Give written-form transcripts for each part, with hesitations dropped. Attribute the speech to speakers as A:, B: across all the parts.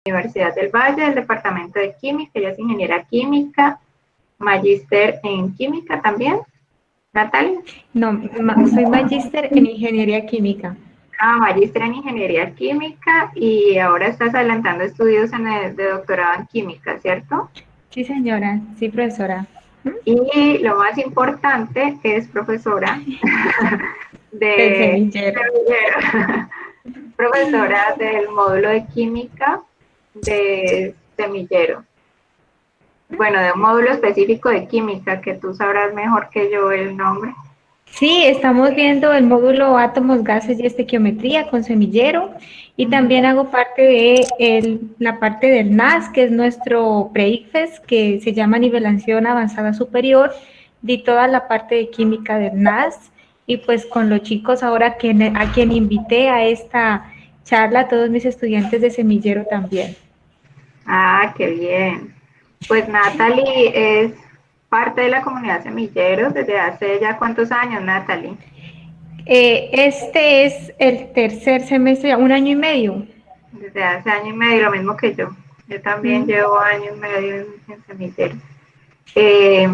A: Universidad del Valle, del Departamento de Química, ella es ingeniera química, magíster en química también, Natalia.
B: No, soy magíster en ingeniería química.
A: Ah, magíster en ingeniería química y ahora estás adelantando estudios de doctorado en química, ¿cierto?
B: Sí, señora, sí, profesora. ¿Mm?
A: Y lo más importante es profesora
B: Del
A: de
B: semillero.
A: profesora del módulo de química de semillero. Bueno, de un módulo específico de química, que tú sabrás mejor que yo el nombre.
B: Sí, estamos viendo el módulo átomos, gases y estequiometría con semillero y también hago parte de la parte del NAS, que es nuestro pre-ICFES, que se llama nivelación avanzada superior, di toda la parte de química del NAS y pues con los chicos ahora a quien invité a esta charla, a todos mis estudiantes de semillero también.
A: Ah, qué bien. Pues Natalie es parte de la comunidad semilleros desde hace ya cuántos años, Natalie.
B: Este es el tercer semestre, 1 año y medio.
A: Desde hace año y medio, lo mismo que yo. Yo también
B: ¿Mm?
A: llevo año y medio en semilleros. Eh,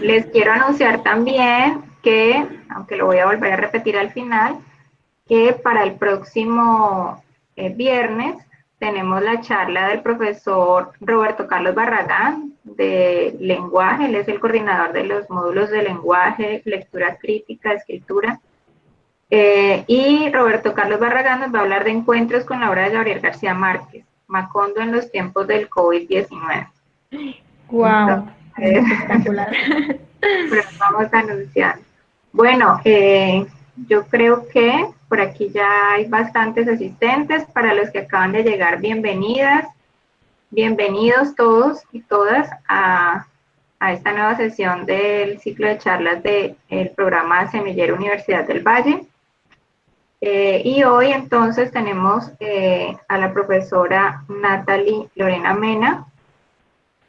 A: Les quiero anunciar también que, aunque lo voy a volver a repetir al final, que para el próximo viernes tenemos la charla del profesor Roberto Carlos Barragán de lenguaje. Él es el coordinador de los módulos de lenguaje, lectura crítica, escritura. Y Roberto Carlos Barragán nos va a hablar de encuentros con la obra de Gabriel García Márquez, Macondo en los tiempos del COVID-19.
B: Wow,
A: Entonces,
B: espectacular.
A: pero vamos anunciando. Bueno, yo creo que por aquí ya hay bastantes asistentes. Para los que acaban de llegar, bienvenidas, bienvenidos todos y todas a esta nueva sesión del ciclo de charlas del programa Semillero Universidad del Valle. Y hoy entonces tenemos a la profesora Natalie Lorena Mena,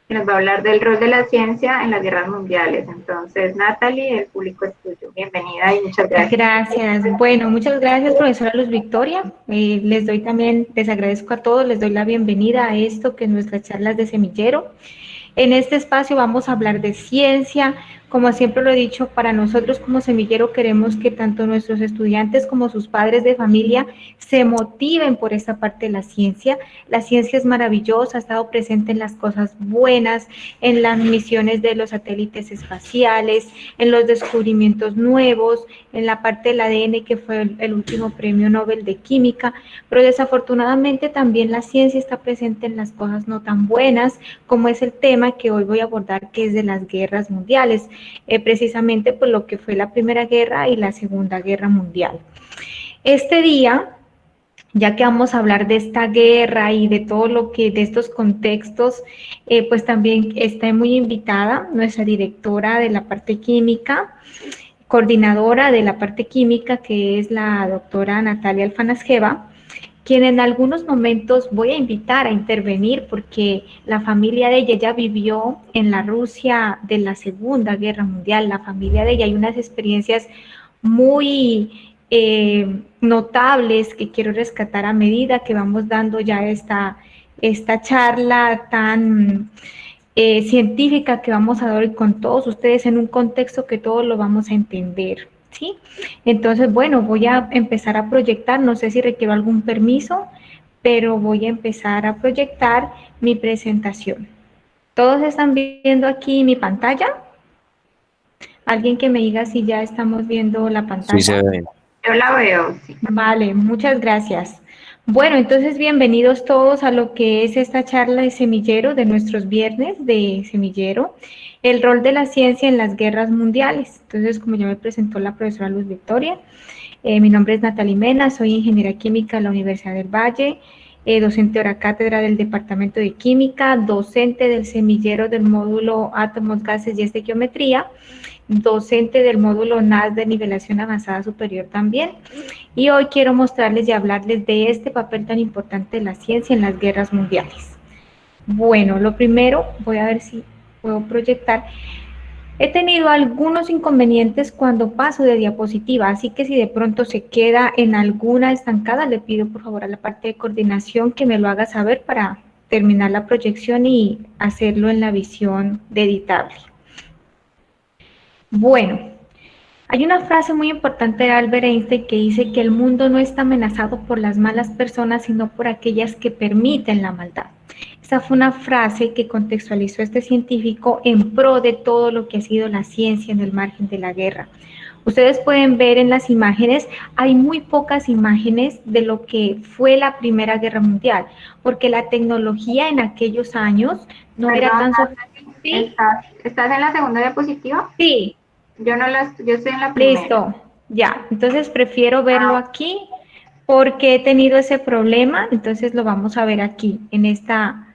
A: que nos va a hablar del rol de la ciencia en las guerras mundiales. Entonces, Natalie, el público es tuyo. Bienvenida y muchas gracias.
B: Gracias. Bueno, muchas gracias, profesora Luz Victoria. Les doy también, les agradezco a todos, les doy la bienvenida a esto que es nuestras charlas de semillero. En este espacio vamos a hablar de ciencia. Como siempre lo he dicho, para nosotros como semillero queremos que tanto nuestros estudiantes como sus padres de familia se motiven por esta parte de la ciencia. La ciencia es maravillosa, ha estado presente en las cosas buenas, en las misiones de los satélites espaciales, en los descubrimientos nuevos, en la parte del ADN que fue el último premio Nobel de Química, pero desafortunadamente también la ciencia está presente en las cosas no tan buenas, como es el tema que hoy voy a abordar, que es de las guerras mundiales, precisamente por lo que fue la Primera Guerra y la Segunda Guerra Mundial. Este día, ya que vamos a hablar de esta guerra y de todo lo que, de estos contextos, pues también está muy invitada nuestra directora de la parte química, coordinadora de la parte química, que es la doctora Natalia Alfanasjeva, quien en algunos momentos voy a invitar a intervenir porque la familia de ella ya vivió en la Rusia de la Segunda Guerra Mundial. La familia de ella hay unas experiencias muy notables que quiero rescatar a medida que vamos dando ya esta charla tan científica que vamos a dar hoy con todos ustedes en un contexto que todos lo vamos a entender. ¿Sí? Entonces, bueno, voy a empezar a proyectar, no sé si requiero algún permiso, pero voy a empezar a proyectar mi presentación. ¿Todos están viendo aquí mi pantalla? ¿Alguien que me diga si ya estamos viendo la
C: Sí
B: pantalla?
C: se ve.
A: Yo la veo, sí.
B: Vale, muchas gracias. Bueno, entonces bienvenidos todos a lo que es esta charla de semillero de nuestros viernes de semillero, el rol de la ciencia en las guerras mundiales. Entonces, como ya me presentó la profesora Luz Victoria, mi nombre es Natalie Mena, soy ingeniera química de la Universidad del Valle, docente hora cátedra del Departamento de Química, docente del semillero del módulo Átomos, Gases y Estequiometría, docente del módulo NAS de nivelación avanzada superior también. Y hoy quiero mostrarles y hablarles de este papel tan importante de la ciencia en las guerras mundiales. Bueno, lo primero, voy a ver si puedo proyectar. He tenido algunos inconvenientes cuando paso de diapositiva, así que si de pronto se queda en alguna estancada, le pido por favor a la parte de coordinación que me lo haga saber para terminar la proyección y hacerlo en la visión de editable. Bueno, hay una frase muy importante de Albert Einstein que dice que el mundo no está amenazado por las malas personas, sino por aquellas que permiten la maldad. Esa fue una frase que contextualizó este científico en pro de todo lo que ha sido la ciencia en el margen de la guerra. Ustedes pueden ver en las imágenes, hay muy pocas imágenes de lo que fue la Primera Guerra Mundial, porque la tecnología en aquellos años no era
A: Perdón,
B: tan sofisticada. ¿Sí?
A: ¿estás en la segunda diapositiva?
B: Sí,
A: Yo estoy en la primera.
B: listo, ya. Entonces prefiero verlo
A: Ah,
B: aquí porque he tenido ese problema, entonces lo vamos a ver aquí, en esta,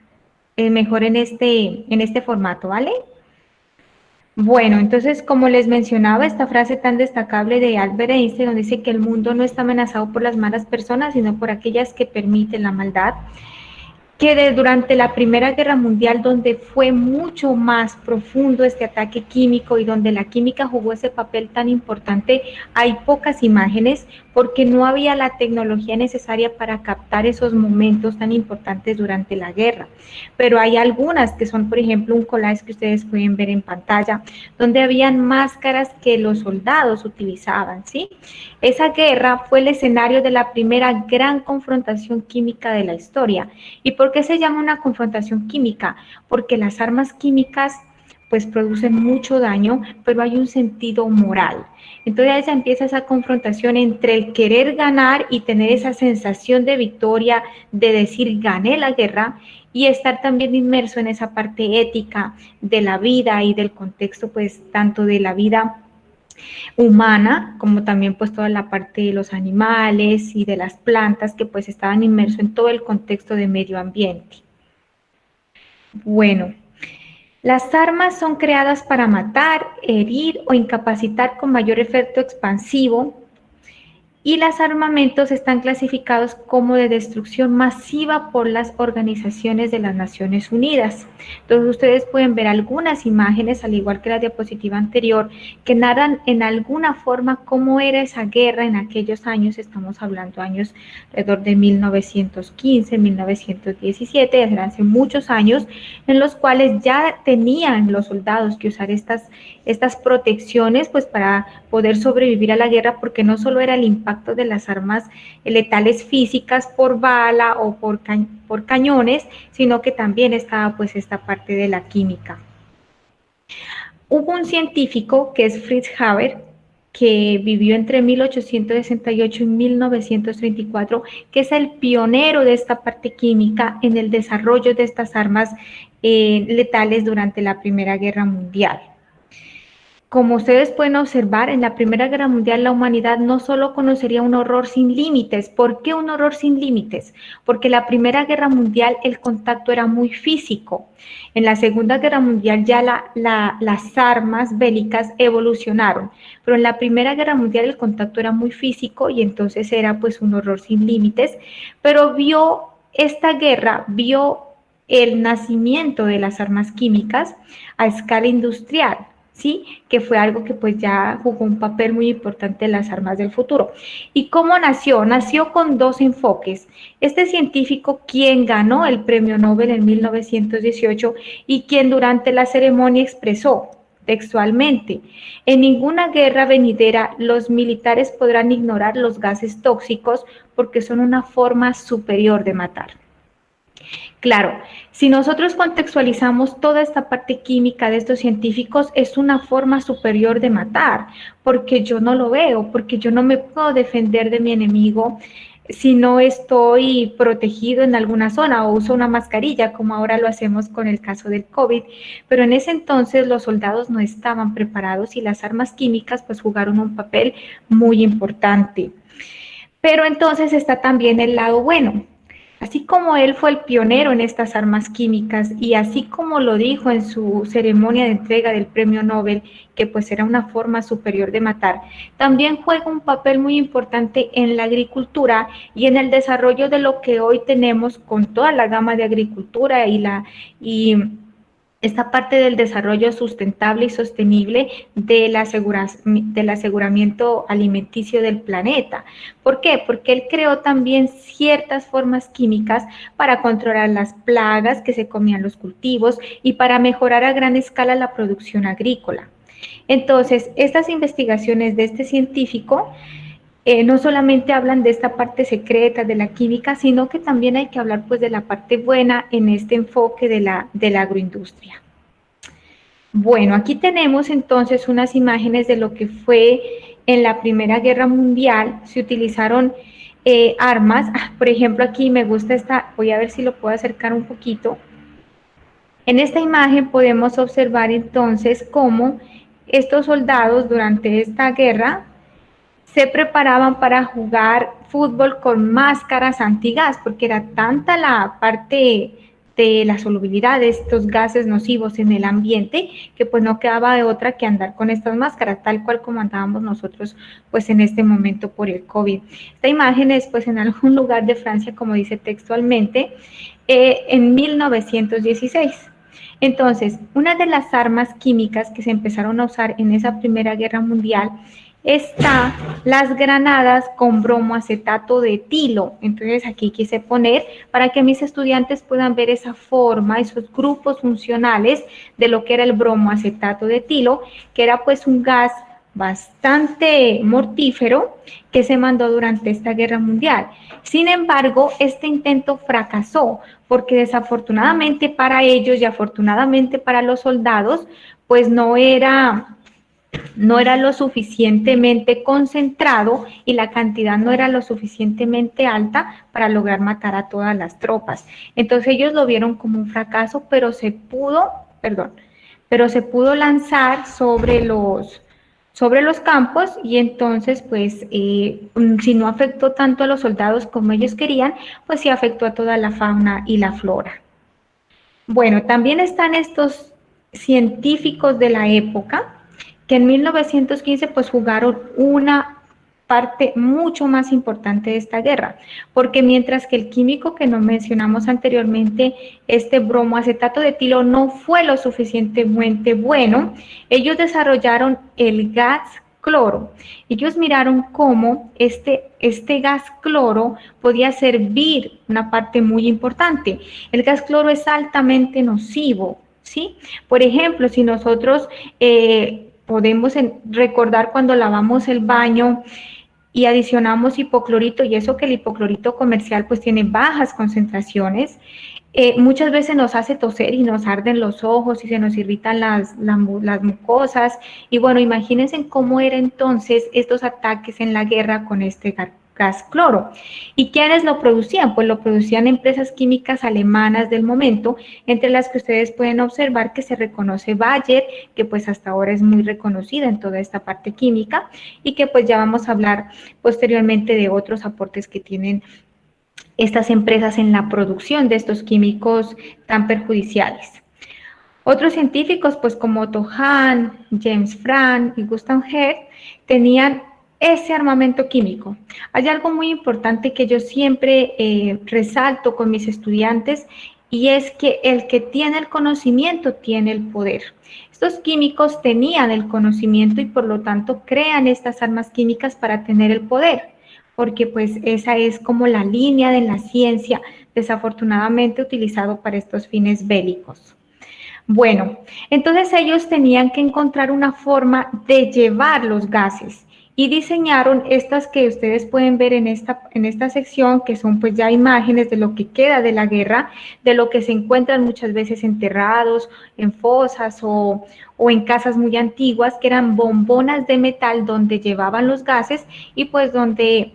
B: mejor en este formato, ¿vale? Bueno, entonces, como les mencionaba, esta frase tan destacable de Albert Einstein, donde dice que el mundo no está amenazado por las malas personas, sino por aquellas que permiten la maldad, que durante la Primera Guerra Mundial, donde fue mucho más profundo este ataque químico y donde la química jugó ese papel tan importante, hay pocas imágenes porque no había la tecnología necesaria para captar esos momentos tan importantes durante la guerra. Pero hay algunas que son, por ejemplo, un collage que ustedes pueden ver en pantalla, donde habían máscaras que los soldados utilizaban, ¿sí? Esa guerra fue el escenario de la primera gran confrontación química de la historia. ¿Y por qué se llama una confrontación química? Porque las armas químicas pues producen mucho daño, pero hay un sentido moral. Entonces ahí se empieza esa confrontación entre el querer ganar y tener esa sensación de victoria, de decir gané la guerra, y estar también inmerso en esa parte ética de la vida y del contexto pues tanto de la vida humana, como también pues toda la parte de los animales y de las plantas que pues estaban inmersos en todo el contexto de medio ambiente. Bueno, las armas son creadas para matar, herir o incapacitar con mayor efecto expansivo y los armamentos están clasificados como de destrucción masiva por las organizaciones de las Naciones Unidas. Entonces ustedes pueden ver algunas imágenes, al igual que la diapositiva anterior, que narran en alguna forma cómo era esa guerra en aquellos años, estamos hablando años alrededor de 1915, 1917, hace muchos años, en los cuales ya tenían los soldados que usar estas protecciones pues para poder sobrevivir a la guerra, porque no solo era el impacto de las armas letales físicas por bala o por cañones, sino que también estaba pues esta parte de la química. Hubo un científico que es Fritz Haber, que vivió entre 1868 y 1934, que es el pionero de esta parte química en el desarrollo de estas armas letales durante la Primera Guerra Mundial. Como ustedes pueden observar, en la Primera Guerra Mundial la humanidad no solo conocería un horror sin límites. ¿Por qué un horror sin límites? Porque en la Primera Guerra Mundial el contacto era muy físico. En la Segunda Guerra Mundial ya las armas bélicas evolucionaron, pero en la Primera Guerra Mundial el contacto era muy físico y entonces era pues un horror sin límites. Pero esta guerra vio el nacimiento de las armas químicas a escala industrial. ¿Sí? Que fue algo que pues ya jugó un papel muy importante en las armas del futuro. ¿Y cómo nació? Nació con dos enfoques. Este científico, quien ganó el premio Nobel en 1918 y quien durante la ceremonia expresó textualmente: en ninguna guerra venidera los militares podrán ignorar los gases tóxicos porque son una forma superior de matar. Claro, si nosotros contextualizamos toda esta parte química de estos científicos, es una forma superior de matar, porque yo no lo veo, porque yo no me puedo defender de mi enemigo si no estoy protegido en alguna zona o uso una mascarilla, como ahora lo hacemos con el caso del COVID. Pero en ese entonces los soldados no estaban preparados y las armas químicas pues jugaron un papel muy importante. Pero entonces está también el lado bueno. Así como él fue el pionero en estas armas químicas y así como lo dijo en su ceremonia de entrega del premio Nobel, que pues era una forma superior de matar, también juega un papel muy importante en la agricultura y en el desarrollo de lo que hoy tenemos con toda la gama de agricultura y esta parte del desarrollo sustentable y sostenible del aseguramiento alimenticio del planeta. ¿Por qué? Porque él creó también ciertas formas químicas para controlar las plagas que se comían los cultivos y para mejorar a gran escala la producción agrícola. Entonces, estas investigaciones de este científico no solamente hablan de esta parte secreta de la química, sino que también hay que hablar pues de la parte buena en este enfoque de la agroindustria. Bueno, aquí tenemos entonces unas imágenes de lo que fue en la Primera Guerra Mundial. Se utilizaron armas, por ejemplo aquí me gusta esta, voy a ver si lo puedo acercar un poquito. En esta imagen podemos observar entonces cómo estos soldados durante esta guerra se preparaban para jugar fútbol con máscaras antigas, porque era tanta la parte de la solubilidad de estos gases nocivos en el ambiente, que pues no quedaba de otra que andar con estas máscaras, tal cual como andábamos nosotros pues en este momento por el COVID. Esta imagen es pues en algún lugar de Francia, como dice textualmente, en 1916. Entonces, una de las armas químicas que se empezaron a usar en esa Primera Guerra Mundial está las granadas con bromoacetato de etilo. Entonces aquí quise poner para que mis estudiantes puedan ver esa forma, esos grupos funcionales de lo que era el bromoacetato de etilo, que era pues un gas bastante mortífero que se mandó durante esta guerra mundial. Sin embargo, este intento fracasó porque desafortunadamente para ellos y afortunadamente para los soldados, pues no era lo suficientemente concentrado y la cantidad no era lo suficientemente alta para lograr matar a todas las tropas. Entonces ellos lo vieron como un fracaso, pero se pudo lanzar sobre los campos y entonces pues si no afectó tanto a los soldados como ellos querían, pues sí afectó a toda la fauna y la flora. Bueno, también están estos científicos de la época que en 1915 pues jugaron una parte mucho más importante de esta guerra, porque mientras que el químico que nos mencionamos anteriormente, este bromoacetato de etilo, no fue lo suficientemente bueno, ellos desarrollaron el gas cloro. Ellos miraron cómo este gas cloro podía servir una parte muy importante. El gas cloro es altamente nocivo, ¿sí? Por ejemplo, si nosotros podemos recordar cuando lavamos el baño y adicionamos hipoclorito, y eso que el hipoclorito comercial pues tiene bajas concentraciones, muchas veces nos hace toser y nos arden los ojos y se nos irritan las mucosas. Y bueno, imagínense cómo eran entonces estos ataques en la guerra con este gas cloro. ¿Y quiénes lo producían? Pues lo producían empresas químicas alemanas del momento, entre las que ustedes pueden observar que se reconoce Bayer, que pues hasta ahora es muy reconocida en toda esta parte química y que pues ya vamos a hablar posteriormente de otros aportes que tienen estas empresas en la producción de estos químicos tan perjudiciales. Otros científicos, pues como Otto Hahn, James Franck y Gustav Hertz, tenían ese armamento químico. Hay algo muy importante que yo siempre resalto con mis estudiantes y es que el que tiene el conocimiento tiene el poder. Estos químicos tenían el conocimiento y por lo tanto crean estas armas químicas para tener el poder, porque pues esa es como la línea de la ciencia, desafortunadamente utilizado para estos fines bélicos. Bueno, entonces ellos tenían que encontrar una forma de llevar los gases y diseñaron estas que ustedes pueden ver en esta sección, que son pues ya imágenes de lo que queda de la guerra, de lo que se encuentran muchas veces enterrados en fosas o en casas muy antiguas, que eran bombonas de metal donde llevaban los gases y pues donde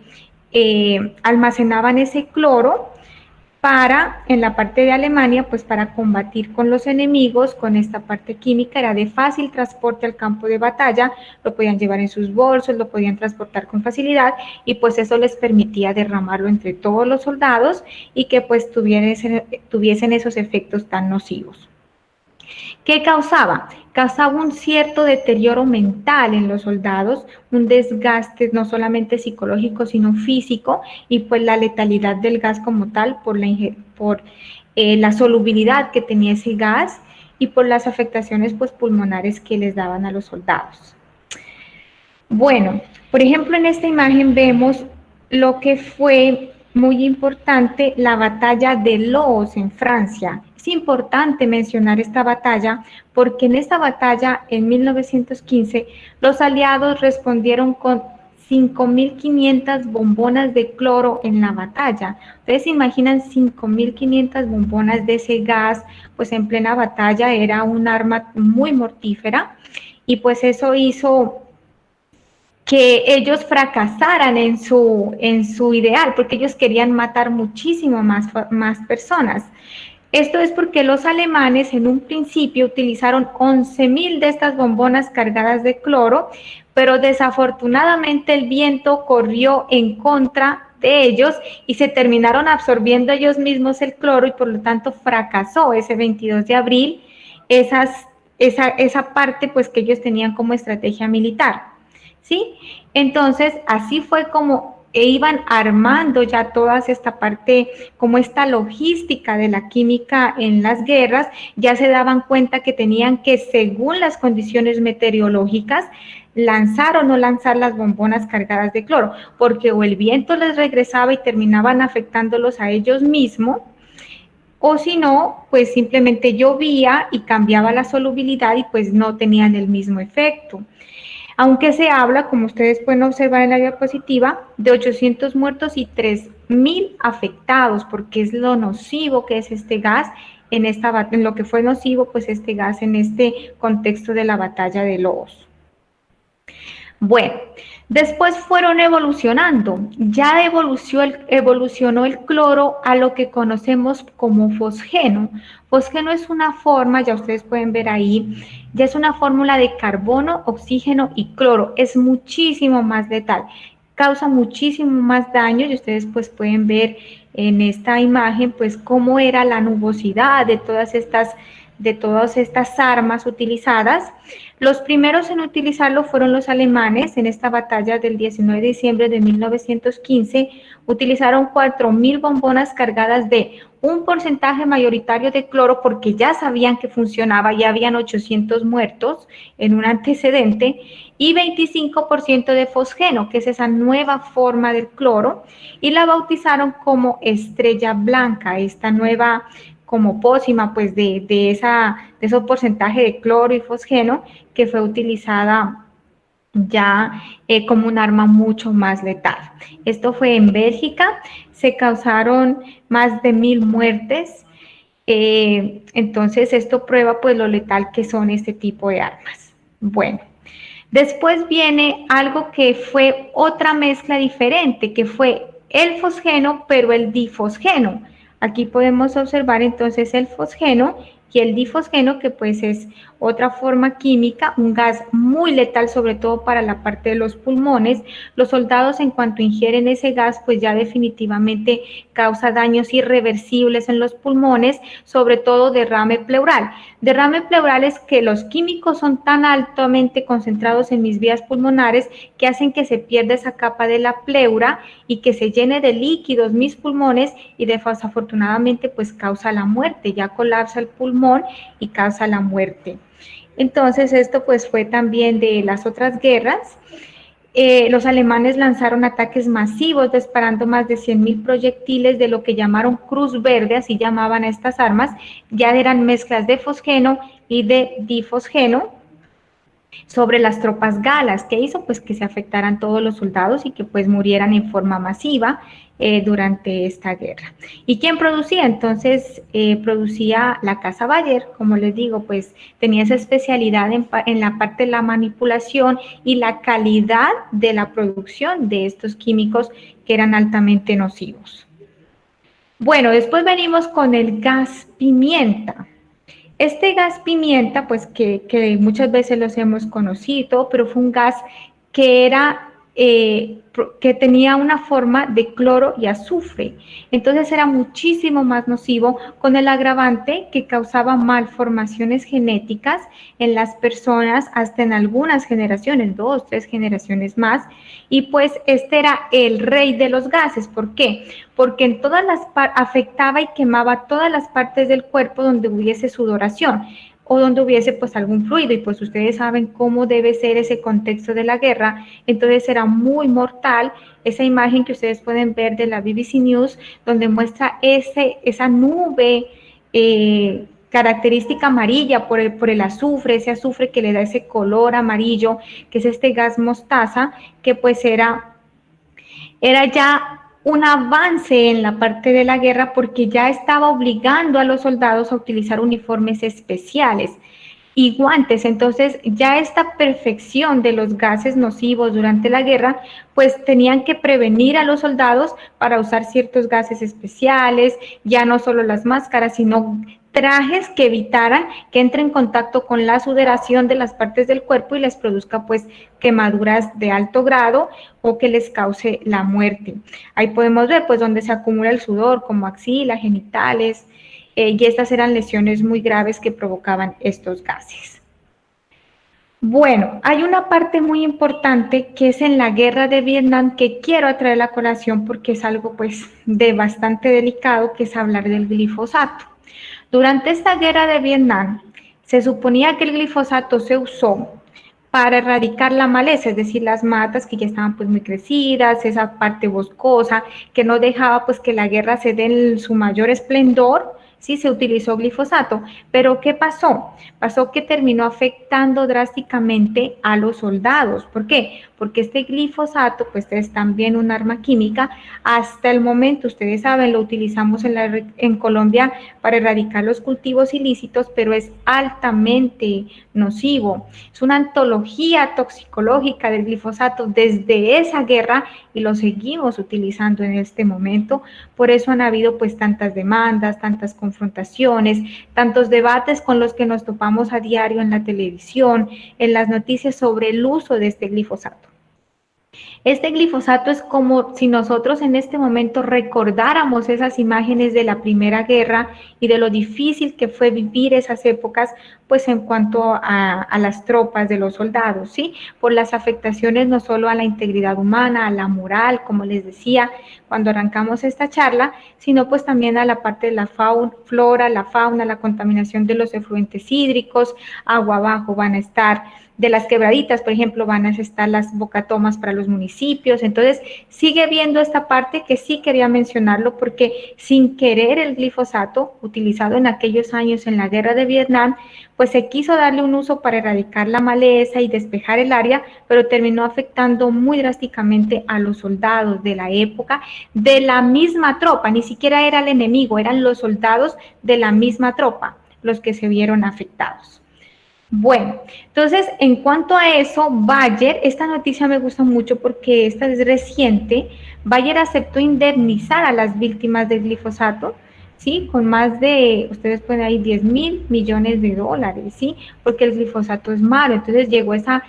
B: almacenaban ese cloro para, en la parte de Alemania, pues para combatir con los enemigos, con esta parte química, era de fácil transporte al campo de batalla, lo podían llevar en sus bolsos, lo podían transportar con facilidad y pues eso les permitía derramarlo entre todos los soldados y que pues tuviesen esos efectos tan nocivos. ¿Qué causaba? Causaba un cierto deterioro mental en los soldados, un desgaste no solamente psicológico, sino físico, y pues la letalidad del gas como tal por la solubilidad que tenía ese gas, y por las afectaciones pues, pulmonares que les daban a los soldados. Bueno, por ejemplo, en esta imagen vemos lo que fue muy importante la batalla de Loos en Francia. Es importante mencionar esta batalla porque en esta batalla, en 1915, los aliados respondieron con 5.500 bombonas de cloro en la batalla. Ustedes se imaginan 5.500 bombonas de ese gas, pues en plena batalla era un arma muy mortífera y pues eso hizo que ellos fracasaran en su ideal, porque ellos querían matar muchísimo más personas. Esto es porque los alemanes en un principio utilizaron 11.000 de estas bombonas cargadas de cloro, pero desafortunadamente el viento corrió en contra de ellos y se terminaron absorbiendo ellos mismos el cloro y por lo tanto fracasó ese 22 de abril esa parte pues que ellos tenían como estrategia militar. ¿Sí? Entonces, así fue como iban armando ya toda esta parte, como esta logística de la química en las guerras, ya se daban cuenta que tenían que, según las condiciones meteorológicas, lanzar o no lanzar las bombonas cargadas de cloro, porque o el viento les regresaba y terminaban afectándolos a ellos mismos, o si no, pues simplemente llovía y cambiaba la solubilidad y pues no tenían el mismo efecto. Aunque se habla, como ustedes pueden observar en la diapositiva, de 800 muertos y 3.000 afectados, porque es lo nocivo que es este gas en lo que fue nocivo, pues este gas en este contexto de la batalla de Loos. Bueno, después fueron evolucionando. Ya evolucionó el cloro a lo que conocemos como fosgeno. Fosgeno es una forma, ya ustedes pueden ver ahí, ya es una fórmula de carbono, oxígeno y cloro. Es muchísimo más letal, causa muchísimo más daño y ustedes pues pueden ver en esta imagen pues cómo era la nubosidad de todas estas armas utilizadas. Los primeros en utilizarlo fueron los alemanes. En esta batalla del 19 de diciembre de 1915 utilizaron 4.000 bombonas cargadas de un porcentaje mayoritario de cloro porque ya sabían que funcionaba, ya habían 800 muertos en un antecedente, y 25% de fosgeno, que es esa nueva forma del cloro, y la bautizaron como estrella blanca, esta nueva como pócima pues de esos porcentajes de cloro y fosgeno que fue utilizada ya como un arma mucho más letal. Esto fue en Bélgica, se causaron más de 1.000 muertes, entonces esto prueba pues lo letal que son este tipo de armas. Bueno, después viene algo que fue otra mezcla diferente, que fue el fosgeno, pero el difosgeno. Aquí podemos observar entonces el fosgeno y el difosgeno, que pues es otra forma química, un gas muy letal, sobre todo para la parte de los pulmones. Los soldados, en cuanto ingieren ese gas, pues ya definitivamente causa daños irreversibles en los pulmones, sobre todo derrame pleural. Derrame pleural es que los químicos son tan altamente concentrados en mis vías pulmonares que hacen que se pierda esa capa de la pleura y que se llene de líquidos mis pulmones y desafortunadamente pues causa la muerte, ya colapsa el pulmón y causa la muerte. Entonces esto pues fue también de las otras guerras. Los alemanes lanzaron ataques masivos disparando más de 100.000 proyectiles de lo que llamaron Cruz Verde, así llamaban a estas armas, ya eran mezclas de fosgeno y de difosgeno sobre las tropas galas. ¿Qué hizo? Pues que se afectaran todos los soldados y que pues murieran en forma masiva durante esta guerra. ¿Y quién producía? Entonces producía la Casa Bayer, como les digo, pues tenía esa especialidad en la parte de la manipulación y la calidad de la producción de estos químicos que eran altamente nocivos. Bueno, después venimos con el gas pimienta. Este gas pimienta, pues que muchas veces los hemos conocido, pero fue un gas que que tenía una forma de cloro y azufre. Entonces era muchísimo más nocivo, con el agravante que causaba malformaciones genéticas en las personas hasta en algunas generaciones, 2, 3 generaciones más. Y pues este era el rey de los gases. ¿Por qué? Porque afectaba y quemaba todas las partes del cuerpo donde hubiese sudoración. o donde hubiese pues algún fluido, y pues ustedes saben cómo debe ser ese contexto de la guerra, entonces era muy mortal. Esa imagen que ustedes pueden ver de la BBC News, donde muestra esa nube característica amarilla por el azufre, ese azufre que le da ese color amarillo, que es este gas mostaza, que pues era ya un avance en la parte de la guerra porque ya estaba obligando a los soldados a utilizar uniformes especiales y guantes. Entonces ya esta perfección de los gases nocivos durante la guerra, pues tenían que prevenir a los soldados para usar ciertos gases especiales, ya no solo las máscaras, sino trajes que evitaran que entre en contacto con la sudoración de las partes del cuerpo y les produzca pues quemaduras de alto grado o que les cause la muerte. Ahí podemos ver pues donde se acumula el sudor, como axilas, genitales, y estas eran lesiones muy graves que provocaban estos gases. Bueno, hay una parte muy importante que es en la guerra de Vietnam que quiero atraer a la colación porque es algo pues de bastante delicado, que es hablar del glifosato. Durante esta guerra de Vietnam se suponía que el glifosato se usó para erradicar la maleza, es decir, las matas que ya estaban pues muy crecidas, esa parte boscosa que no dejaba pues que la guerra se dé en su mayor esplendor. Sí, se utilizó glifosato, pero ¿qué pasó? Pasó que terminó afectando drásticamente a los soldados. ¿Por qué? Porque este glifosato, pues es también un arma química. Hasta el momento, ustedes saben, lo utilizamos en Colombia para erradicar los cultivos ilícitos, pero es altamente nocivo. Es una antología toxicológica del glifosato desde esa guerra y lo seguimos utilizando en este momento. Por eso han habido pues tantas demandas, tantas confrontaciones, tantos debates con los que nos topamos a diario en la televisión, en las noticias sobre el uso de este glifosato. Este glifosato es como si nosotros en este momento recordáramos esas imágenes de la Primera Guerra y de lo difícil que fue vivir esas épocas, pues en cuanto a las tropas de los soldados, ¿sí? Por las afectaciones no solo a la integridad humana, a la moral, como les decía cuando arrancamos esta charla, sino pues también a la parte de la flora, la fauna, la contaminación de los efluentes hídricos, agua abajo van a estar de las quebraditas, por ejemplo, van a estar las bocatomas para los municipios. Entonces, sigue viendo esta parte que sí quería mencionarlo porque sin querer el glifosato, utilizado en aquellos años en la guerra de Vietnam, pues se quiso darle un uso para erradicar la maleza y despejar el área, pero terminó afectando muy drásticamente a los soldados de la época, de la misma tropa, ni siquiera era el enemigo, eran los soldados de la misma tropa los que se vieron afectados. Bueno, entonces, en cuanto a eso, Bayer, esta noticia me gusta mucho porque esta es reciente. Bayer aceptó indemnizar a las víctimas del glifosato, ¿sí? Con más de, ustedes pueden ahí, 10.000 millones de dólares, ¿sí? Porque el glifosato es malo. Entonces llegó esa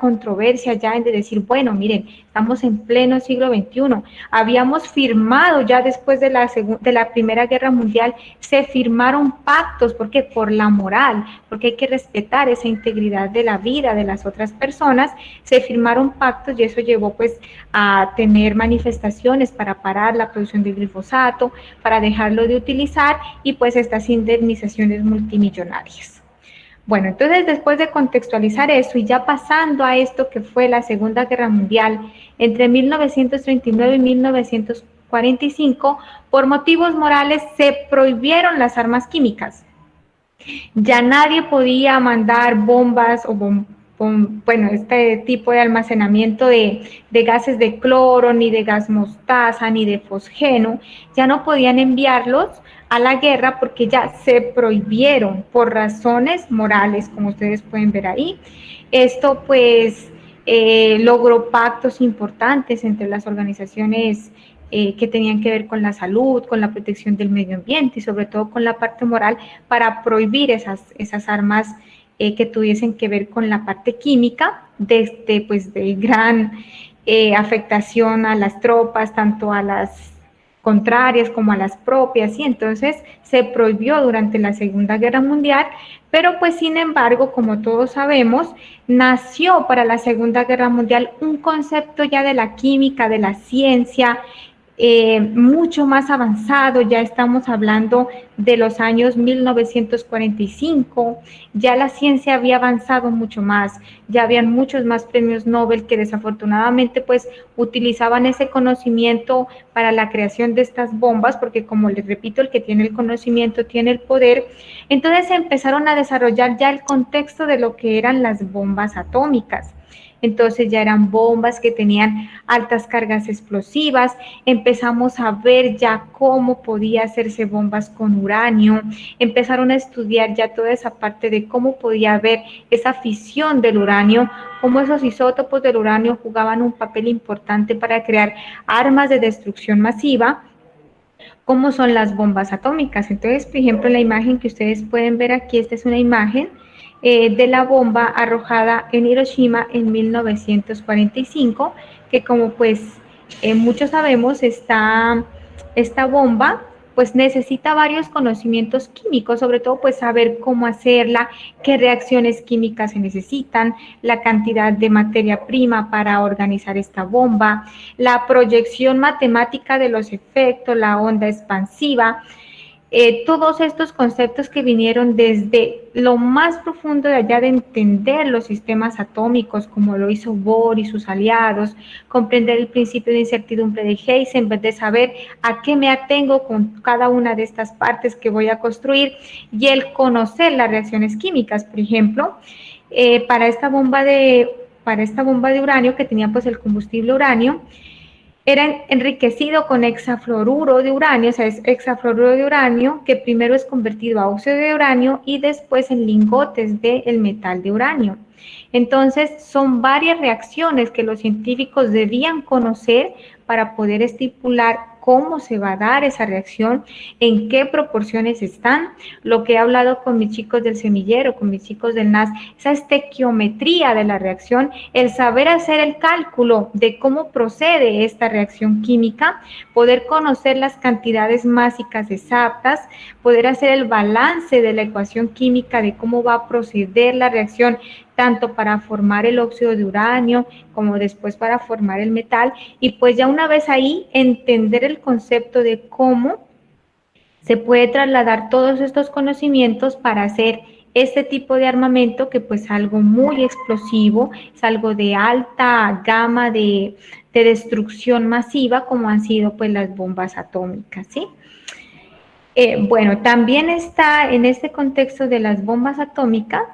B: controversia ya de decir, bueno, miren, estamos en pleno siglo XXI. Habíamos firmado ya después de la Primera Guerra Mundial, se firmaron pactos, ¿por qué? Por la moral, porque hay que respetar esa integridad de la vida de las otras personas. Se firmaron pactos y eso llevó pues a tener manifestaciones para parar la producción de glifosato, para dejarlo de utilizar y pues estas indemnizaciones multimillonarias. Bueno, entonces después de contextualizar eso y ya pasando a esto que fue la Segunda Guerra Mundial entre 1939 y 1945, por motivos morales se prohibieron las armas químicas. Ya nadie podía mandar bombas o bueno, este tipo de almacenamiento de gases de cloro, ni de gas mostaza, ni de fosgeno, ya no podían enviarlos a la guerra porque ya se prohibieron por razones morales, como ustedes pueden ver ahí. Esto pues logró pactos importantes entre las organizaciones que tenían que ver con la salud, con la protección del medio ambiente y sobre todo con la parte moral para prohibir esas armas que tuviesen que ver con la parte química, pues de gran afectación a las tropas, tanto a las contrarias como a las propias, y entonces se prohibió durante la Segunda Guerra Mundial, pero pues sin embargo, como todos sabemos, nació para la Segunda Guerra Mundial un concepto ya de la química, de la ciencia, mucho más avanzado, ya estamos hablando de los años 1945, ya la ciencia había avanzado mucho más, ya habían muchos más premios Nobel que desafortunadamente pues utilizaban ese conocimiento para la creación de estas bombas, porque como les repito, el que tiene el conocimiento tiene el poder. Entonces se empezaron a desarrollar ya el contexto de lo que eran las bombas atómicas. Entonces ya eran bombas que tenían altas cargas explosivas, empezamos a ver ya cómo podía hacerse bombas con uranio, empezaron a estudiar ya toda esa parte de cómo podía haber esa fisión del uranio, cómo esos isótopos del uranio jugaban un papel importante para crear armas de destrucción masiva, como son las bombas atómicas. Entonces, por ejemplo, la imagen que ustedes pueden ver aquí, esta es una imagen de la bomba arrojada en Hiroshima en 1945, que como pues muchos sabemos, esta bomba pues necesita varios conocimientos químicos, sobre todo pues saber cómo hacerla, qué reacciones químicas se necesitan, la cantidad de materia prima para organizar esta bomba, la proyección matemática de los efectos, la onda expansiva, todos estos conceptos que vinieron desde lo más profundo de allá de entender los sistemas atómicos, como lo hizo Bohr y sus aliados, comprender el principio de incertidumbre de Heisenberg, de saber a qué me atengo con cada una de estas partes que voy a construir, y el conocer las reacciones químicas. Por ejemplo, para esta bomba de uranio, que tenía pues el combustible uranio, era enriquecido con hexafluoruro de uranio, o sea, es hexafluoruro de uranio que primero es convertido a óxido de uranio y después en lingotes del metal de uranio. Entonces, son varias reacciones que los científicos debían conocer para poder estipular cómo se va a dar esa reacción, en qué proporciones están. Lo que he hablado con mis chicos del semillero, con mis chicos del NAS, esa estequiometría de la reacción, el saber hacer el cálculo de cómo procede esta reacción química, poder conocer las cantidades másicas exactas, poder hacer el balance de la ecuación química de cómo va a proceder la reacción, tanto para formar el óxido de uranio como después para formar el metal, y pues ya una vez ahí entender el concepto de cómo se puede trasladar todos estos conocimientos para hacer este tipo de armamento, que pues es algo muy explosivo, es algo de alta gama de destrucción masiva, como han sido pues las bombas atómicas, ¿sí? Bueno, también está en este contexto de las bombas atómicas,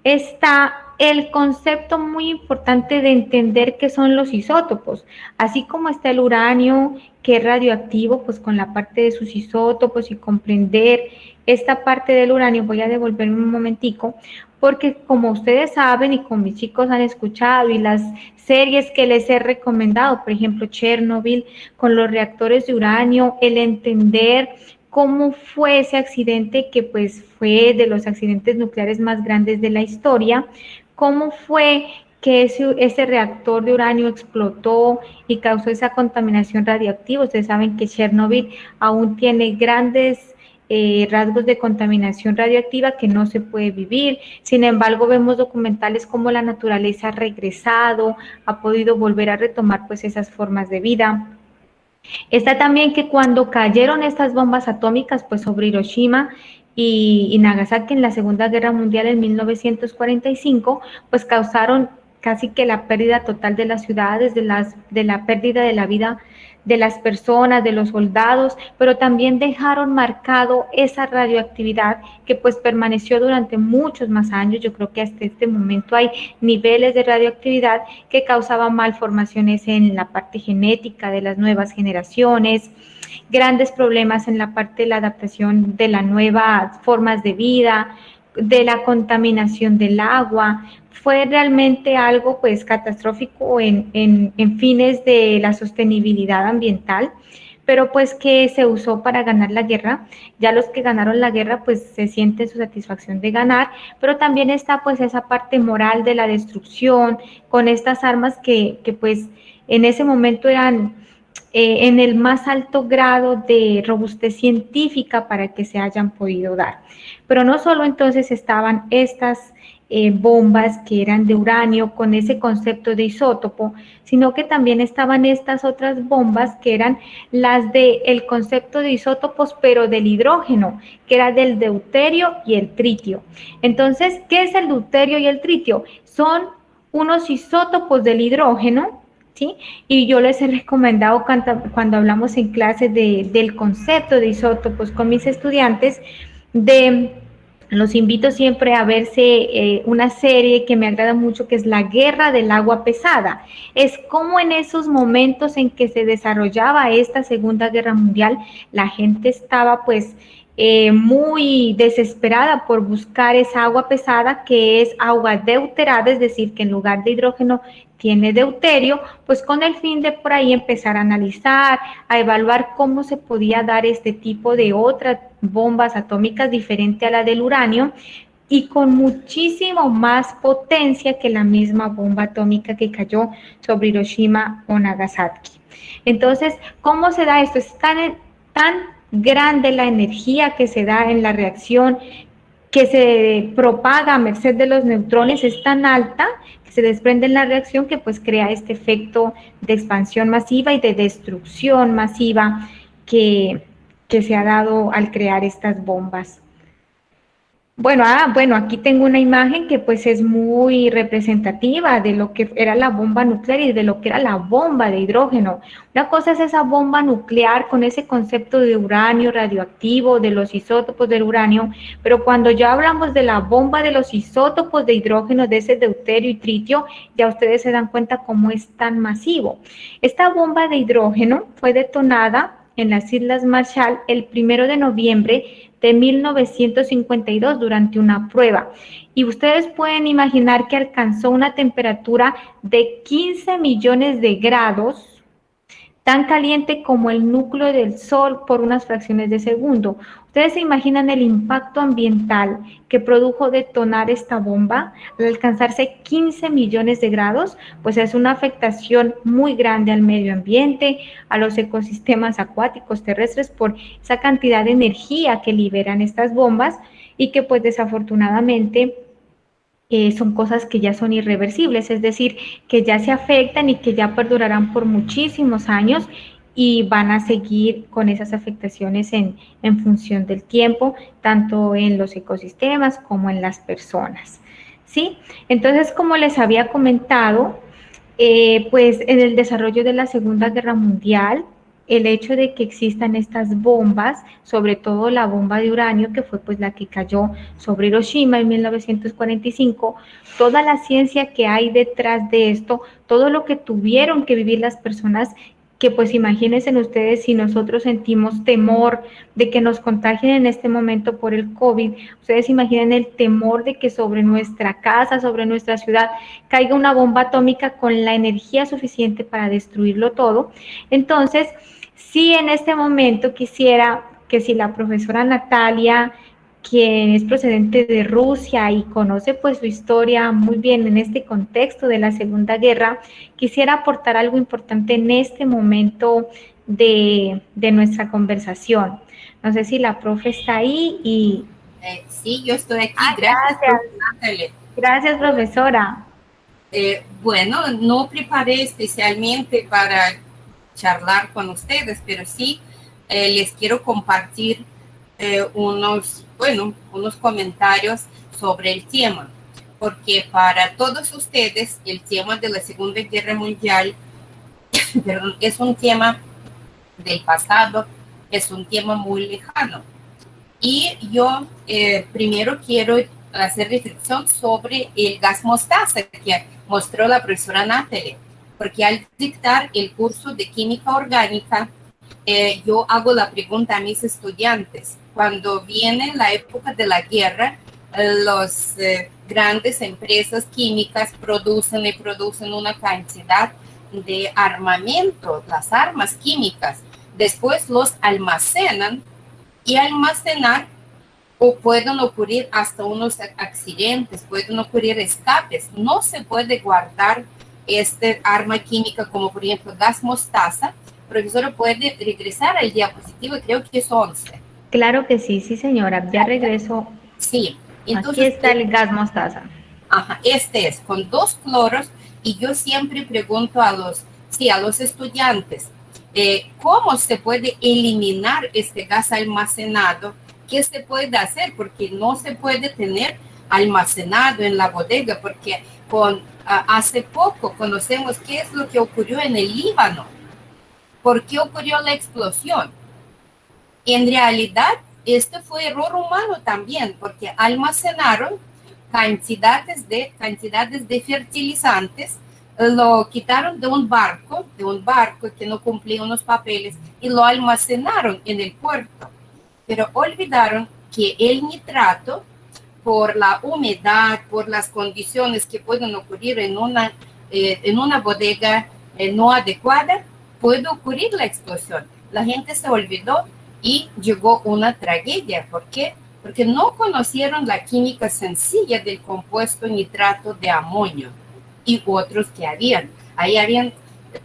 B: está el concepto muy importante de entender qué son los isótopos, así como está el uranio, que es radioactivo, pues con la parte de sus isótopos y comprender esta parte del uranio. Voy a devolverme un momentico, porque como ustedes saben y como mis chicos han escuchado y las series que les he recomendado, por ejemplo, Chernobyl, con los reactores de uranio, el entender cómo fue ese accidente, que pues fue de los accidentes nucleares más grandes de la historia, cómo fue que ese reactor de uranio explotó y causó esa contaminación radiactiva. Ustedes saben que Chernobyl aún tiene grandes rasgos de contaminación radiactiva, que no se puede vivir. Sin embargo, vemos documentales como la naturaleza ha regresado, ha podido volver a retomar pues esas formas de vida. Está también que cuando cayeron estas bombas atómicas pues sobre Hiroshima y Nagasaki en la Segunda Guerra Mundial en 1945, pues causaron casi que la pérdida total de las ciudades, de la pérdida de la vida de las personas, de los soldados, pero también dejaron marcado esa radioactividad que pues permaneció durante muchos más años. Yo creo que hasta este momento hay niveles de radioactividad que causaban malformaciones en la parte genética de las nuevas generaciones, grandes problemas en la parte de la adaptación de las nuevas formas de vida, de la contaminación del agua. Fue realmente algo pues catastrófico en fines de la sostenibilidad ambiental, pero pues que se usó para ganar la guerra. Ya los que ganaron la guerra pues se sienten su satisfacción de ganar, pero también está pues esa parte moral de la destrucción con estas armas que pues en ese momento eran en el más alto grado de robustez científica para que se hayan podido dar. Pero no solo entonces estaban estas bombas que eran de uranio con ese concepto de isótopo, sino que también estaban estas otras bombas que eran las del concepto de isótopos, pero del hidrógeno, que era del deuterio y el tritio. Entonces, ¿qué es el deuterio y el tritio? Son unos isótopos del hidrógeno, ¿sí? Y yo les he recomendado cuando hablamos en clases del concepto de isótopos con mis estudiantes, los invito siempre a verse una serie que me agrada mucho, que es La Guerra del Agua Pesada. Es como en esos momentos en que se desarrollaba esta Segunda Guerra Mundial, la gente estaba pues muy desesperada por buscar esa agua pesada, que es agua deuterada, es decir, que en lugar de hidrógeno tiene deuterio, pues con el fin de por ahí empezar a analizar, a evaluar cómo se podía dar este tipo de otras bombas atómicas diferente a la del uranio y con muchísimo más potencia que la misma bomba atómica que cayó sobre Hiroshima o Nagasaki. Entonces, ¿cómo se da esto? Es tan grande la energía que se da en la reacción, que se propaga a merced de los neutrones, es tan alta que se desprende en la reacción, que pues crea este efecto de expansión masiva y de destrucción masiva que, que se ha dado al crear estas bombas. Bueno, aquí tengo una imagen que pues es muy representativa de lo que era la bomba nuclear y de lo que era la bomba de hidrógeno. Una cosa es esa bomba nuclear con ese concepto de uranio radioactivo, de los isótopos del uranio, pero cuando ya hablamos de la bomba de los isótopos de hidrógeno, de ese deuterio y tritio, ya ustedes se dan cuenta cómo es tan masivo. Esta bomba de hidrógeno fue detonada en las Islas Marshall el 1 de noviembre de 1952 durante una prueba. Y ustedes pueden imaginar que alcanzó una temperatura de 15 millones de grados, tan caliente como el núcleo del Sol por unas fracciones de segundo. ¿Ustedes se imaginan el impacto ambiental que produjo detonar esta bomba al alcanzarse 15 millones de grados? Pues es una afectación muy grande al medio ambiente, a los ecosistemas acuáticos terrestres, por esa cantidad de energía que liberan estas bombas y que pues desafortunadamente son cosas que ya son irreversibles, es decir, que ya se afectan y que ya perdurarán por muchísimos años y van a seguir con esas afectaciones en función del tiempo, tanto en los ecosistemas como en las personas. ¿Sí? Entonces, como les había comentado, pues en el desarrollo de la Segunda Guerra Mundial, el hecho de que existan estas bombas, sobre todo la bomba de uranio, que fue pues la que cayó sobre Hiroshima en 1945, toda la ciencia que hay detrás de esto, todo lo que tuvieron que vivir las personas, que pues imagínense ustedes, si nosotros sentimos temor de que nos contagien en este momento por el COVID, ustedes imaginen el temor de que sobre nuestra casa, sobre nuestra ciudad, caiga una bomba atómica con la energía suficiente para destruirlo todo. Entonces, sí, en este momento quisiera que si la profesora Natalia, quien es procedente de Rusia y conoce pues su historia muy bien en este contexto de la Segunda Guerra, quisiera aportar algo importante en este momento de nuestra conversación. No sé si la profe está ahí y...
C: Sí, yo estoy aquí. Gracias, Natalia.
B: Gracias, profesora.
C: Bueno, no preparé especialmente para charlar con ustedes, pero sí les quiero compartir unos comentarios sobre el tema, porque para todos ustedes el tema de la Segunda Guerra Mundial es un tema del pasado, es un tema muy lejano. Y yo primero quiero hacer reflexión sobre el gas mostaza que mostró la profesora Natalie, porque al dictar el curso de química orgánica, yo hago la pregunta a mis estudiantes: cuando viene la época de la guerra, las grandes empresas químicas producen una cantidad de armamento, las armas químicas, después los almacenan, y almacenar o pueden ocurrir hasta unos accidentes, pueden ocurrir escapes. No se puede guardar este arma química como por ejemplo gas mostaza. Profesora, ¿puede regresar al diapositivo? Creo que es 11.
B: Claro que sí, sí señora, ya regreso.
C: Sí.
B: Entonces, aquí está el gas mostaza.
C: Ajá, este es con 2 cloros, y yo siempre pregunto a los estudiantes, ¿cómo se puede eliminar este gas almacenado? ¿Qué se puede hacer? Porque no se puede tener almacenado en la bodega, porque hace poco conocemos qué es lo que ocurrió en el Líbano. ¿Por qué ocurrió la explosión? En realidad, esto fue error humano también, porque almacenaron cantidades de fertilizantes, lo quitaron de un barco que no cumplía unos papeles y lo almacenaron en el puerto. Pero olvidaron que el nitrato, por la humedad, por las condiciones que pueden ocurrir en una bodega no adecuada, puede ocurrir la explosión. La gente se olvidó y llegó una tragedia. ¿Por qué? Porque no conocieron la química sencilla del compuesto nitrato de amonio y otros que habían. Ahí habían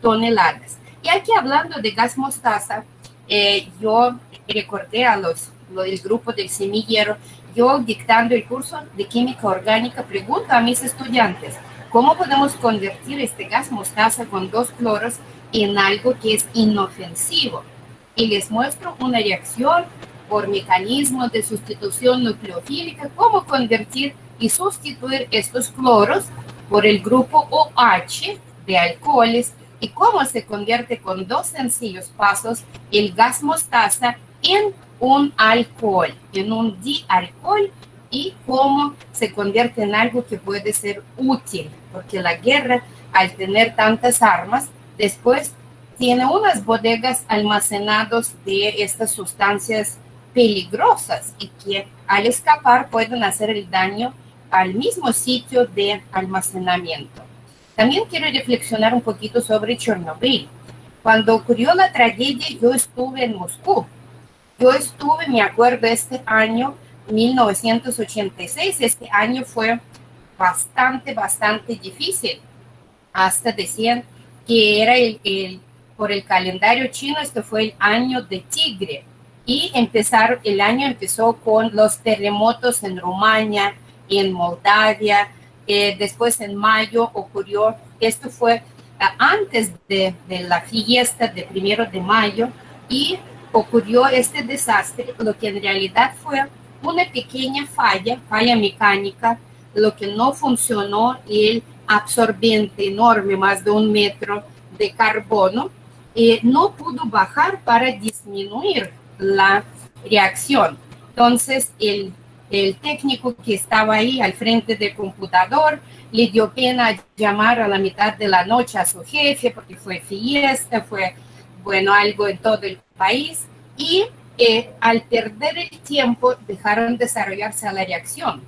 C: toneladas. Y aquí hablando de gas mostaza, yo recordé del grupo del semillero, yo dictando el curso de química orgánica, pregunto a mis estudiantes, ¿cómo podemos convertir este gas mostaza con 2 cloros en algo que es inofensivo? Y les muestro una reacción por mecanismos de sustitución nucleofílica, cómo convertir y sustituir estos cloros por el grupo OH de alcoholes y cómo se convierte con 2 sencillos pasos el gas mostaza en un alcohol, en un dialcohol, y cómo se convierte en algo que puede ser útil, porque la guerra, al tener tantas armas, después tiene unas bodegas almacenados de estas sustancias peligrosas y que al escapar pueden hacer el daño al mismo sitio de almacenamiento. También quiero reflexionar un poquito sobre Chernobyl. Cuando ocurrió la tragedia, yo estuve en Moscú. Me acuerdo, este año 1986, este año fue bastante difícil. Hasta decían que era por el calendario chino, este fue el año de tigre. Y el año empezó con los terremotos en Rumania, en Moldavia, después en mayo ocurrió, esto fue antes de la fiesta de 1 de mayo, y ocurrió este desastre, lo que en realidad fue una pequeña falla mecánica, lo que no funcionó, el absorbente enorme, más de 1 metro de carbono, no pudo bajar para disminuir la reacción. Entonces, el técnico que estaba ahí al frente del computador le dio pena llamar a la mitad de la noche a su jefe, porque fue fiesta, fue, algo en todo el país, y al perder el tiempo dejaron desarrollarse a la reacción,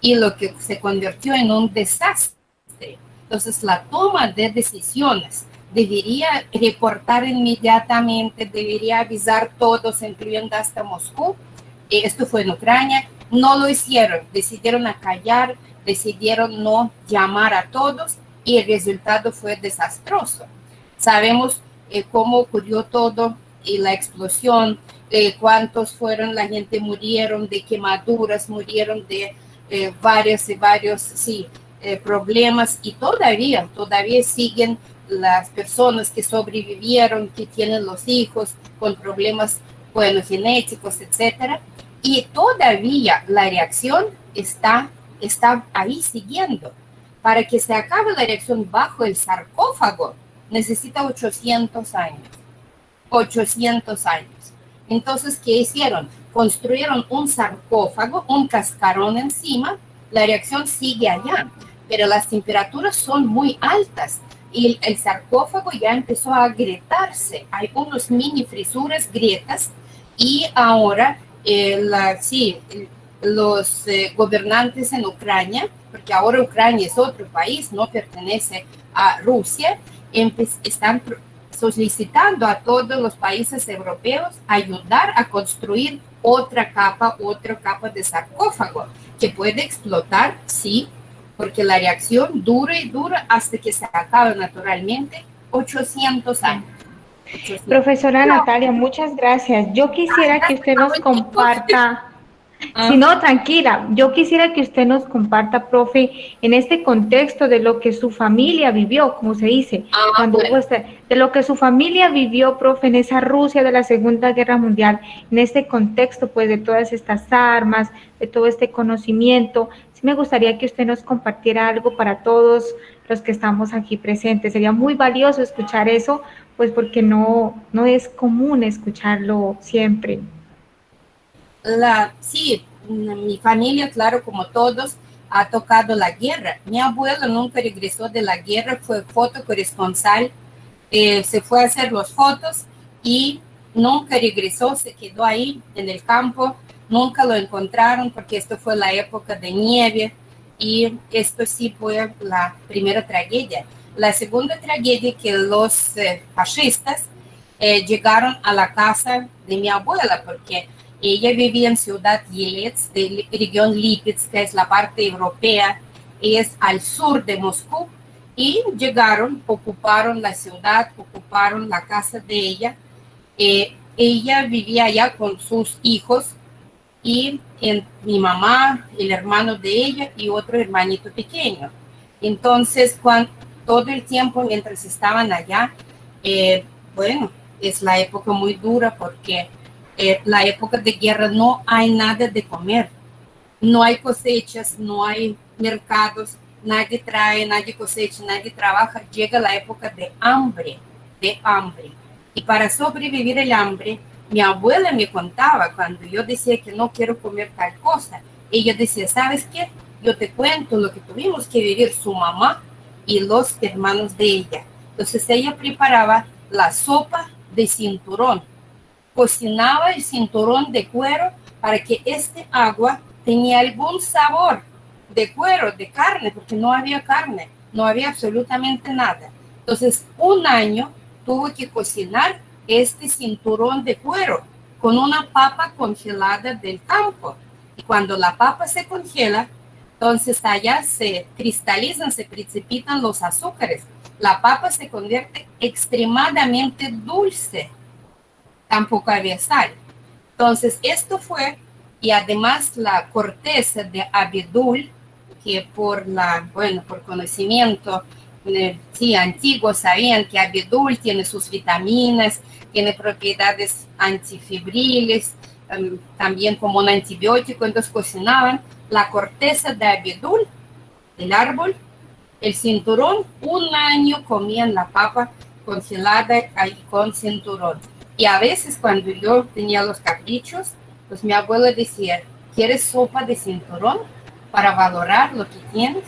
C: y lo que se convirtió en un desastre. Entonces, la toma de decisiones debería reportar inmediatamente, debería avisar todos, incluyendo hasta Moscú. Esto fue en Ucrania, no lo hicieron, decidieron acallar, decidieron no llamar a todos, y el resultado fue desastroso. Sabemos cómo ocurrió todo, y la explosión, cuántos fueron, la gente murieron de quemaduras, murieron de varios problemas, y todavía siguen las personas que sobrevivieron, que tienen los hijos con problemas, genéticos, etcétera, y todavía la reacción está ahí siguiendo. Para que se acabe la reacción bajo el sarcófago, necesita 800 años. 800 años. Entonces, ¿qué hicieron? Construyeron un sarcófago, un cascarón encima, la reacción sigue allá, pero las temperaturas son muy altas y el sarcófago ya empezó a agrietarse, hay unos mini frisuras, grietas, y ahora los gobernantes en Ucrania, porque ahora Ucrania es otro país, no pertenece a Rusia, están solicitando a todos los países europeos ayudar a construir otra capa de sarcófago que puede explotar, sí, porque la reacción dura y dura hasta que se acabe naturalmente. 800 años. 800.
B: Profesora Natalia, muchas gracias. Yo quisiera que usted nos comparta Si no, tranquila, yo quisiera que usted nos comparta, profe, en este contexto de lo que su familia vivió, como se dice, cuando
C: bueno.
B: de lo que su familia vivió, profe, en esa Rusia de la Segunda Guerra Mundial, en este contexto, pues, de todas estas armas, de todo este conocimiento, sí me gustaría que usted nos compartiera algo para todos los que estamos aquí presentes. Sería muy valioso escuchar eso, pues, porque no es común escucharlo siempre.
C: Sí, mi familia, claro, como todos, ha tocado la guerra. Mi abuelo nunca regresó de la guerra, fue fotocorresponsal, se fue a hacer las fotos y nunca regresó, se quedó ahí en el campo, nunca lo encontraron porque esto fue la época de nieve y esto sí fue la primera tragedia. La segunda tragedia que los fascistas llegaron a la casa de mi abuela porque ella vivía en Ciudad Yelets, de región Lipetsk, que es la parte europea, es al sur de Moscú, y llegaron, ocuparon la ciudad, ocuparon la casa de ella. Ella vivía allá con sus hijos y mi mamá, el hermano de ella y otro hermanito pequeño. Entonces, todo el tiempo mientras estaban allá, bueno, es la época muy dura porque la época de guerra no hay nada de comer, no hay cosechas, no hay mercados, nadie trae, nadie cosecha, nadie trabaja, llega la época de hambre, de hambre. Y para sobrevivir el hambre, mi abuela me contaba cuando yo decía que no quiero comer tal cosa, ella decía, ¿sabes qué? Yo te cuento lo que tuvimos que vivir su mamá y los hermanos de ella. Entonces ella preparaba la sopa de cinturón, cocinaba el cinturón de cuero para que este agua tenía algún sabor de cuero, de carne, porque no había carne, no había absolutamente nada. Entonces, un año tuvo que cocinar este cinturón de cuero con una papa congelada del campo. Y cuando la papa se congela, entonces allá se cristalizan, se precipitan los azúcares. La papa se convierte extremadamente dulce. Tampoco había sal. Entonces, esto fue, y además la corteza de abedul, que por conocimiento, sí, antiguo, sabían que abedul tiene sus vitaminas, tiene propiedades antifibriles, también como un antibiótico, entonces cocinaban la corteza de abedul, del árbol, el cinturón, un año comían la papa congelada ahí con cinturón. Y a veces cuando yo tenía los caprichos, pues mi abuela decía, ¿quieres sopa de cinturón para valorar lo que tienes?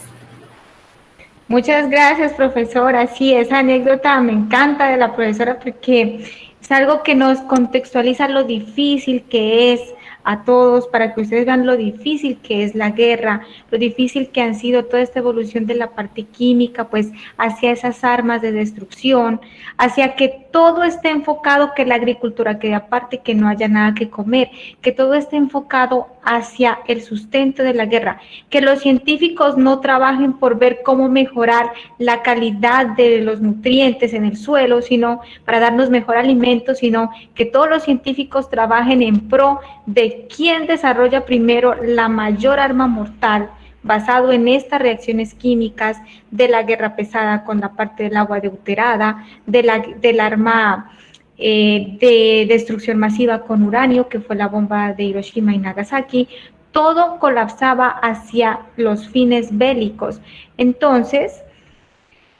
B: Muchas gracias, profesora. Sí, esa anécdota me encanta de la profesora porque es algo que nos contextualiza lo difícil que es a todos, para que ustedes vean lo difícil que es la guerra, lo difícil que han sido toda esta evolución de la parte química, pues hacia esas armas de destrucción, hacia que todo esté enfocado, que la agricultura quede aparte, que no haya nada que comer, que todo esté enfocado hacia el sustento de la guerra, que los científicos no trabajen por ver cómo mejorar la calidad de los nutrientes en el suelo, sino para darnos mejor alimento, sino que todos los científicos trabajen en pro de quién desarrolla primero la mayor arma mortal basado en estas reacciones químicas de la guerra pesada con la parte del agua deuterada, del arma de destrucción masiva con uranio, que fue la bomba de Hiroshima y Nagasaki. Todo colapsaba hacia los fines bélicos. Entonces,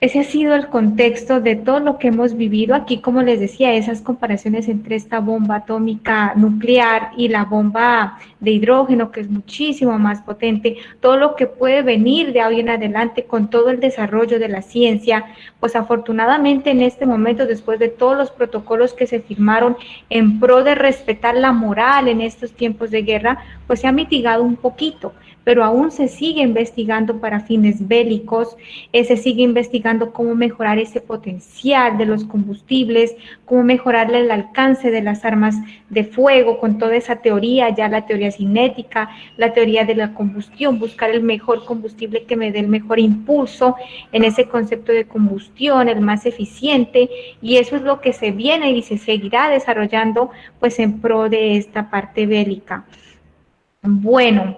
B: ese ha sido el contexto de todo lo que hemos vivido aquí, como les decía, esas comparaciones entre esta bomba atómica nuclear y la bomba de hidrógeno, que es muchísimo más potente, todo lo que puede venir de hoy en adelante con todo el desarrollo de la ciencia, pues afortunadamente en este momento, después de todos los protocolos que se firmaron en pro de respetar la moral en estos tiempos de guerra, pues se ha mitigado un poquito, pero aún se sigue investigando para fines bélicos, se sigue investigando cómo mejorar ese potencial de los combustibles, cómo mejorarle el alcance de las armas de fuego con toda esa teoría, ya la teoría cinética, la teoría de la combustión, buscar el mejor combustible que me dé el mejor impulso en ese concepto de combustión, el más eficiente, y eso es lo que se viene y se seguirá desarrollando pues en pro de esta parte bélica. Bueno,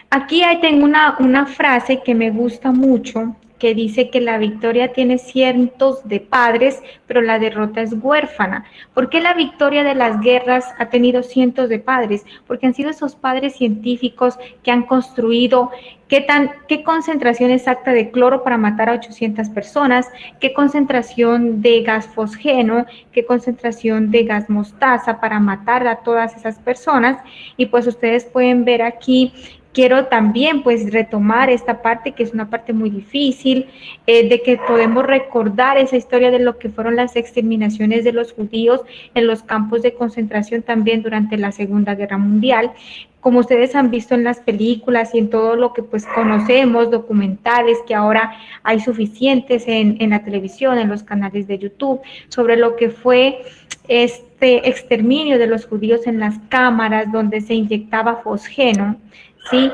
B: aquí tengo una frase que me gusta mucho, que dice que la victoria tiene cientos de padres, pero la derrota es huérfana. ¿Por qué la victoria de las guerras ha tenido cientos de padres? Porque han sido esos padres científicos que han construido qué concentración exacta de cloro para matar a 800 personas, qué concentración de gas fosgeno, qué concentración de gas mostaza para matar a todas esas personas. Y pues ustedes pueden ver aquí, quiero también pues retomar esta parte que es una parte muy difícil, de que podemos recordar esa historia de lo que fueron las exterminaciones de los judíos en los campos de concentración también durante la Segunda Guerra Mundial. Como ustedes han visto en las películas y en todo lo que pues conocemos, documentales que ahora hay suficientes en la televisión, en los canales de YouTube, sobre lo que fue este exterminio de los judíos en las cámaras donde se inyectaba fosgeno, ¿sí?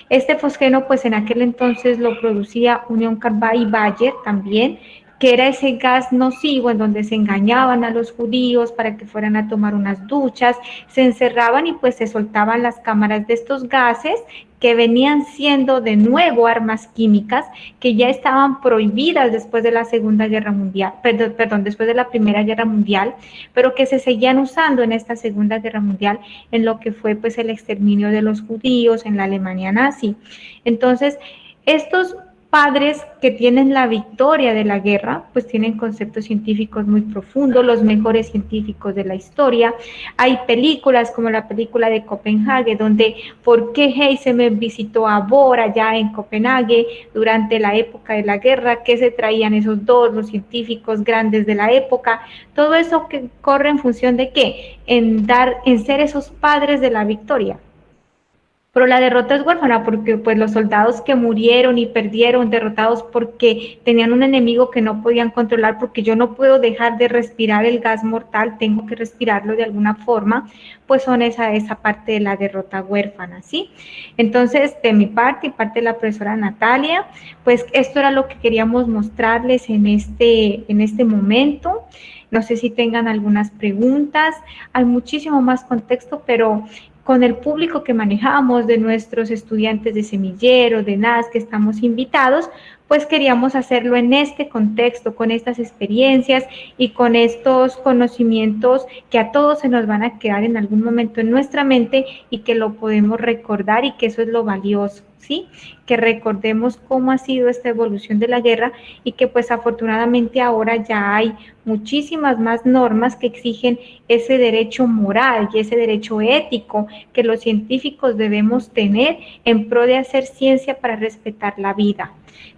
B: Este fosgeno, pues en aquel entonces lo producía Unión Carbide y Bayer también, que era ese gas nocivo en donde se engañaban a los judíos para que fueran a tomar unas duchas, se encerraban y pues se soltaban las cámaras de estos gases que venían siendo de nuevo armas químicas que ya estaban prohibidas después de la Segunda Guerra Mundial, perdón, después de la Primera Guerra Mundial, pero que se seguían usando en esta Segunda Guerra Mundial en lo que fue pues el exterminio de los judíos en la Alemania nazi. Entonces, estos padres que tienen la victoria de la guerra, pues tienen conceptos científicos muy profundos, los mejores científicos de la historia. Hay películas como la película de Copenhague, donde por qué Heisenberg visitó a Bohr allá en Copenhague durante la época de la guerra, qué se traían esos dos, los científicos grandes de la época, todo eso que corre en función de qué, en ser esos padres de la victoria. Pero la derrota es huérfana porque pues los soldados que murieron y perdieron, derrotados porque tenían un enemigo que no podían controlar, porque yo no puedo dejar de respirar el gas mortal, tengo que respirarlo de alguna forma, pues son esa parte de la derrota huérfana, ¿sí? Entonces, de mi parte y parte de la profesora Natalia, pues esto era lo que queríamos mostrarles en este momento. No sé si tengan algunas preguntas, hay muchísimo más contexto, pero con el público que manejamos, de nuestros estudiantes de semillero, de NAS, que estamos invitados, pues queríamos hacerlo en este contexto, con estas experiencias y con estos conocimientos que a todos se nos van a quedar en algún momento en nuestra mente y que lo podemos recordar y que eso es lo valioso, ¿sí? Que recordemos cómo ha sido esta evolución de la guerra y que pues afortunadamente ahora ya hay muchísimas más normas que exigen ese derecho moral y ese derecho ético que los científicos debemos tener en pro de hacer ciencia para respetar la vida.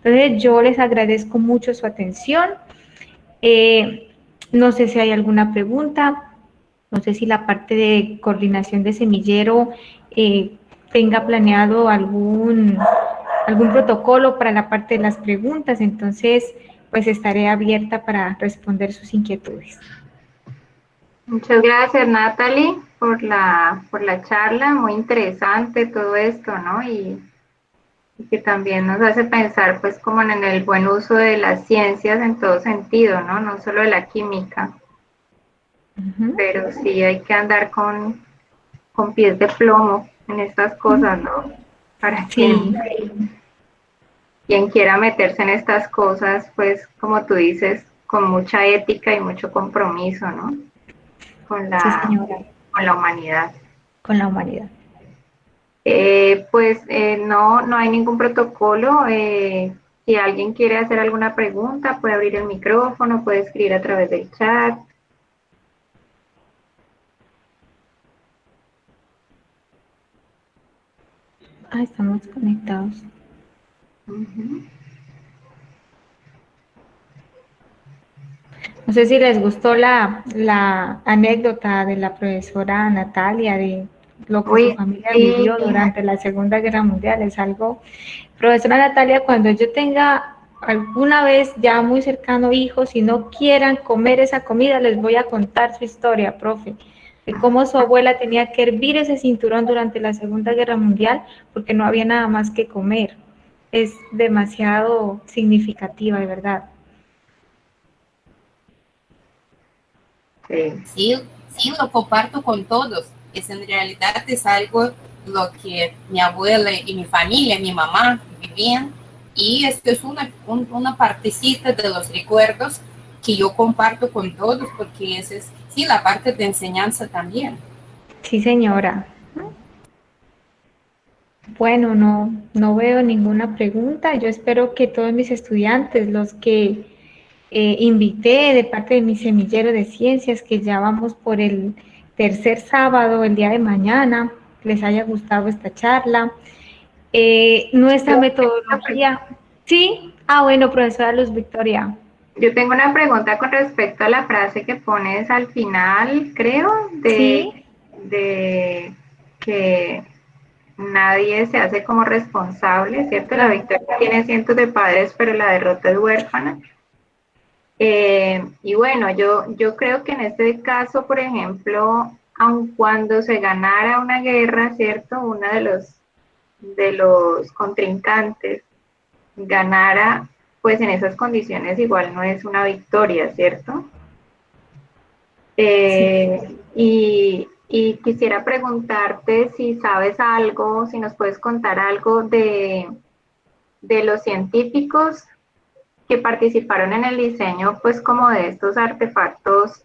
B: Entonces yo les agradezco mucho su atención. No sé si hay alguna pregunta, no sé si la parte de coordinación de semillero tenga planeado algún protocolo para la parte de las preguntas, entonces pues estaré abierta para responder sus inquietudes.
A: Muchas gracias, Natalie, por la charla, muy interesante todo esto, ¿no? Y que también nos hace pensar, pues, como en el buen uso de las ciencias en todo sentido, ¿no? No solo de la química, pero sí hay que andar con pies de plomo en estas cosas, ¿no? Para quien quiera meterse en estas cosas, pues, como tú dices, con mucha ética y mucho compromiso, ¿no? Con
B: Sí, señora.
A: con la humanidad.
B: Con la humanidad.
A: No hay ningún protocolo. Si alguien quiere hacer alguna pregunta, puede abrir el micrófono, puede escribir a través del chat.
B: Estamos conectados. No sé si les gustó la anécdota de la profesora Natalia de lo que su familia vivió durante la Segunda Guerra Mundial. Es algo, profesora Natalia, cuando yo tenga alguna vez ya muy cercano hijos y no quieran comer esa comida, les voy a contar su historia, profe, de cómo su abuela tenía que hervir ese cinturón durante la Segunda Guerra Mundial porque no había nada más que comer. Es demasiado significativa, de verdad.
C: Sí, sí, lo comparto con todos. Es en realidad es algo lo que mi abuela y mi familia, mi mamá vivían. Y esto es una partecita de los recuerdos que yo comparto con todos, porque esa es, sí, la parte de enseñanza también.
B: Sí, señora. Bueno, no veo ninguna pregunta. Yo espero que todos mis estudiantes, los que invité de parte de mi semillero de ciencias, que ya vamos por el tercer sábado, el día de mañana, les haya gustado esta charla. Nuestra metodología, ¿sí? Ah, bueno, profesora Luz Victoria.
A: Yo tengo una pregunta con respecto a la frase que pones al final, creo,
B: Sí,
A: de que nadie se hace como responsable, ¿cierto? La
B: claro.
A: victoria tiene cientos de padres, pero la derrota es huérfana. Y bueno, yo creo que en este caso, por ejemplo, aun cuando se ganara una guerra, ¿cierto? Uno de los contrincantes ganara, pues en esas condiciones igual no es una victoria, ¿cierto?
B: Sí.
A: Y quisiera preguntarte si sabes algo, si nos puedes contar algo de los científicos que participaron en el diseño, pues como de estos artefactos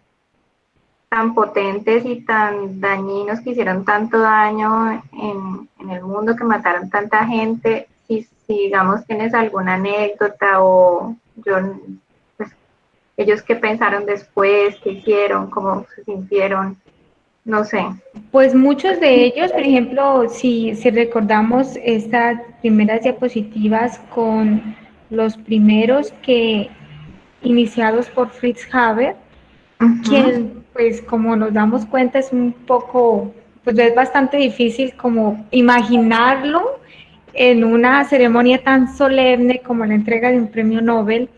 A: tan potentes y tan dañinos que hicieron tanto daño en el mundo, que mataron tanta gente, si digamos tienes alguna anécdota o yo, pues, ellos qué pensaron después, qué hicieron, cómo se sintieron, no sé.
B: Pues muchos de ellos, por ejemplo, si recordamos estas primeras diapositivas con los primeros que iniciados por Fritz Haber,
A: Ujú.
B: quien pues como nos damos cuenta es un poco, pues es bastante difícil como imaginarlo en una ceremonia tan solemne como la entrega de un premio Nobel.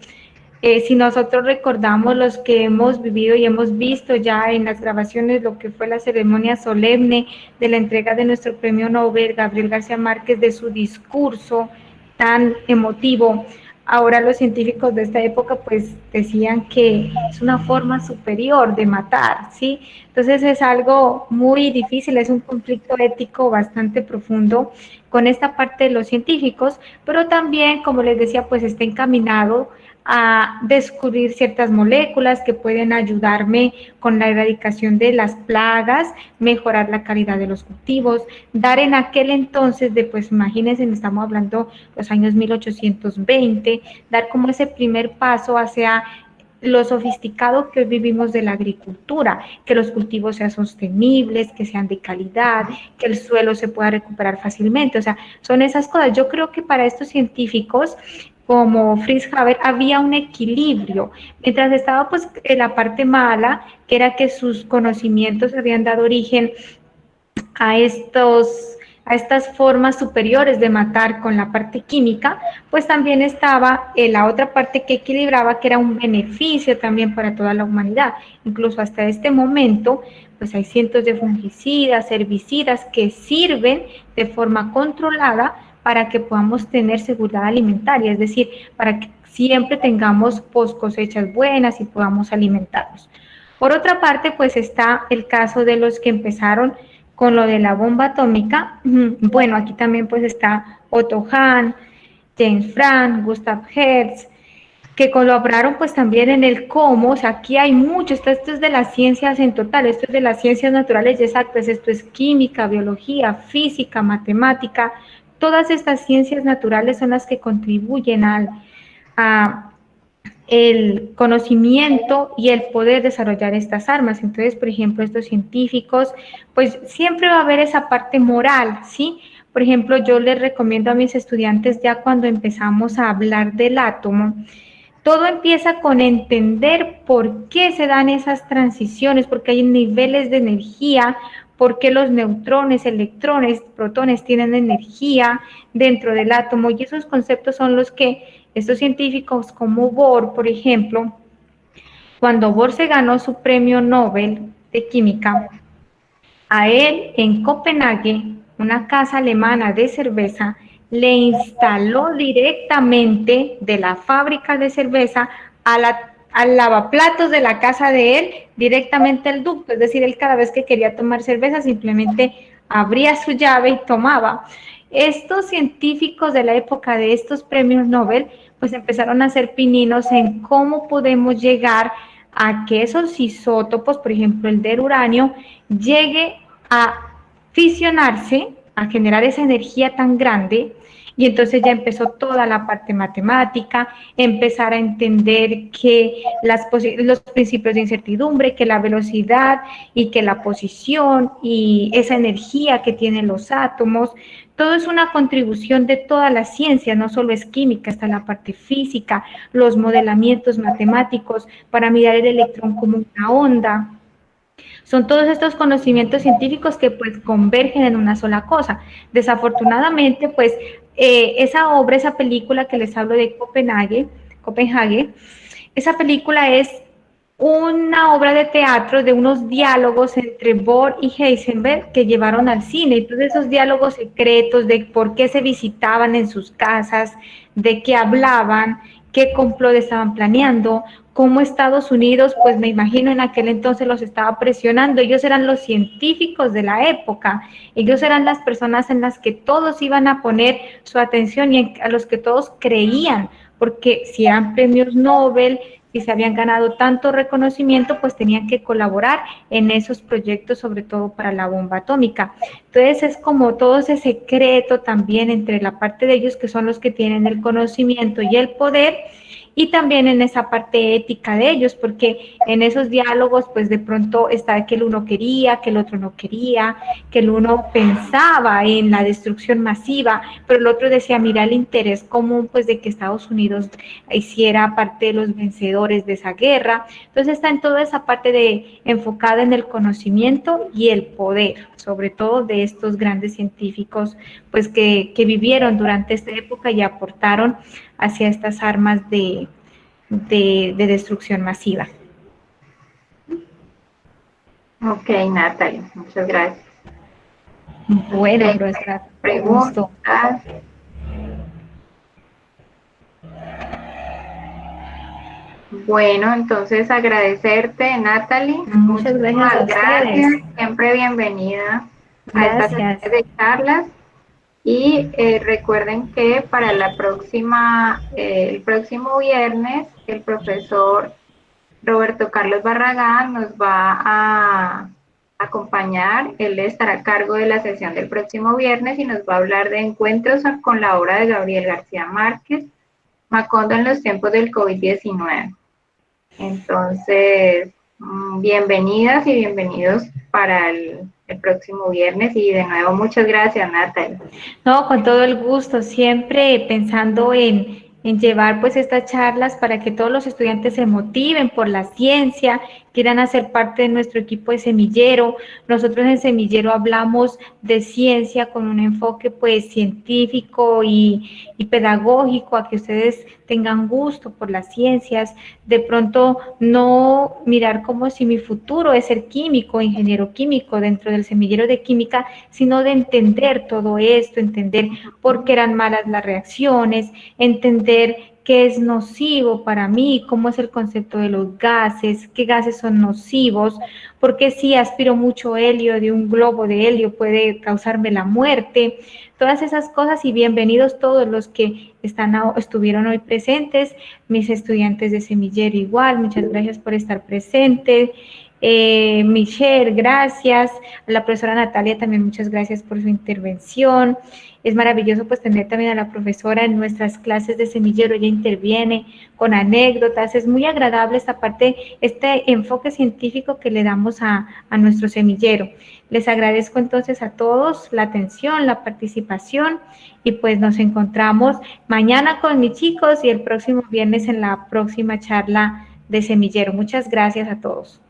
B: Si nosotros recordamos los que hemos vivido y hemos visto ya en las grabaciones lo que fue la ceremonia solemne de la entrega de nuestro premio Nobel, Gabriel García Márquez, de su discurso tan emotivo, ahora los científicos de esta época pues decían que es una forma superior de matar, ¿sí? Entonces es algo muy difícil, es un conflicto ético bastante profundo con esta parte de los científicos, pero también, como les decía, pues está encaminado a descubrir ciertas moléculas que pueden ayudarme con la erradicación de las plagas, mejorar la calidad de los cultivos, dar en aquel entonces de, pues imagínense, estamos hablando los años 1820, dar como ese primer paso hacia lo sofisticado que hoy vivimos de la agricultura, que los cultivos sean sostenibles, que sean de calidad, que el suelo se pueda recuperar fácilmente, o sea, son esas cosas. Yo creo que para estos científicos como Fritz Haber había un equilibrio, mientras estaba pues en la parte mala, que era que sus conocimientos habían dado origen a estas formas superiores de matar con la parte química, pues también estaba la otra parte que equilibraba, que era un beneficio también para toda la humanidad. Incluso hasta este momento, pues hay cientos de fungicidas, herbicidas que sirven de forma controlada para que podamos tener seguridad alimentaria, es decir, para que siempre tengamos post cosechas buenas y podamos alimentarnos. Por otra parte, pues está el caso de los que empezaron con lo de la bomba atómica. Bueno, aquí también pues está Otto Hahn, James Franck, Gustav Hertz, que colaboraron pues también en el cómo, o sea, aquí hay mucho, esto es de las ciencias en total, esto es de las ciencias naturales y exactas, esto es química, biología, física, matemática, todas estas ciencias naturales son las que contribuyen a el conocimiento y el poder desarrollar estas armas. Entonces, por ejemplo, estos científicos, pues siempre va a haber esa parte moral, ¿sí? Por ejemplo, yo les recomiendo a mis estudiantes ya cuando empezamos a hablar del átomo, todo empieza con entender por qué se dan esas transiciones, porque hay niveles de energía, por qué los neutrones, electrones, protones tienen energía dentro del átomo, y esos conceptos son los que estos científicos como Bohr, por ejemplo, cuando Bohr se ganó su premio Nobel de Química, a él en Copenhague, una casa alemana de cerveza, le instaló directamente de la fábrica de cerveza al lavaplatos de la casa de él, directamente el ducto, es decir, él cada vez que quería tomar cerveza simplemente abría su llave y tomaba. Estos científicos de la época de estos premios Nobel, pues empezaron a hacer pininos en cómo podemos llegar a que esos isótopos, por ejemplo el del uranio, llegue a fisionarse, a generar esa energía tan grande, y entonces ya empezó toda la parte matemática, empezar a entender que los principios de incertidumbre, que la velocidad y que la posición y esa energía que tienen los átomos, todo es una contribución de toda la ciencia, no solo es química, está la parte física, los modelamientos matemáticos para mirar el electrón como una onda. Son todos estos conocimientos científicos que pues convergen en una sola cosa. Desafortunadamente, pues esa obra, esa película que les hablo de Copenhague, esa película es una obra de teatro de unos diálogos entre Bohr y Heisenberg que llevaron al cine. Entonces esos diálogos secretos de por qué se visitaban en sus casas, de qué hablaban, qué complot estaban planeando, cómo Estados Unidos, pues me imagino en aquel entonces los estaba presionando. Ellos eran los científicos de la época, ellos eran las personas en las que todos iban a poner su atención y a los que todos creían, porque si eran premios Nobel, si se habían ganado tanto reconocimiento, pues tenían que colaborar en esos proyectos, sobre todo para la bomba atómica. Entonces es como todo ese secreto también entre la parte de ellos, que son los que tienen el conocimiento y el poder, y también en esa parte ética de ellos, porque en esos diálogos pues de pronto está que el uno quería, que el otro no quería, que el uno pensaba en la destrucción masiva, pero el otro decía, mira el interés común pues de que Estados Unidos hiciera parte de los vencedores de esa guerra. Entonces está en toda esa parte de enfocada en el conocimiento y el poder, sobre todo de estos grandes científicos pues que vivieron durante esta época y aportaron hacia estas armas de destrucción masiva.
A: Ok, Natalie, muchas gracias.
B: Bueno, profesora,
A: preguntas. Bueno, entonces agradecerte, Natalie.
B: Muchas gracias a ustedes.
A: Siempre bienvenida a estas sesiones de charlas. Y recuerden que para la próxima, el próximo viernes, el profesor Roberto Carlos Barragán nos va a acompañar. Él estará a cargo de la sesión del próximo viernes y nos va a hablar de encuentros con la obra de Gabriel García Márquez, Macondo en los tiempos del COVID-19. Entonces, bienvenidas y bienvenidos para el próximo viernes, y de nuevo muchas gracias, Natalie.
B: No, con todo el gusto, siempre pensando en llevar pues estas charlas para que todos los estudiantes se motiven por la ciencia, quieran hacer parte de nuestro equipo de Semillero. Nosotros en Semillero hablamos de ciencia con un enfoque pues científico y pedagógico, a que ustedes tengan gusto por las ciencias, de pronto no mirar como si mi futuro es ser químico, ingeniero químico dentro del semillero de química, sino de entender todo esto, entender por qué eran malas las reacciones, entender qué es nocivo para mí, cómo es el concepto de los gases, qué gases son nocivos, porque si aspiro mucho helio de un globo de helio puede causarme la muerte, todas esas cosas. Y bienvenidos todos los que estuvieron hoy presentes, mis estudiantes de semillero igual, muchas gracias por estar presentes. Michelle, gracias. A la profesora Natalia también muchas gracias por su intervención. Es maravilloso pues tener también a la profesora en nuestras clases de semillero, ella interviene con anécdotas, es muy agradable esta parte, este enfoque científico que le damos a nuestro semillero. Les agradezco entonces a todos la atención, la participación, y pues nos encontramos mañana con mis chicos y el próximo viernes en la próxima charla de semillero. Muchas gracias a todos.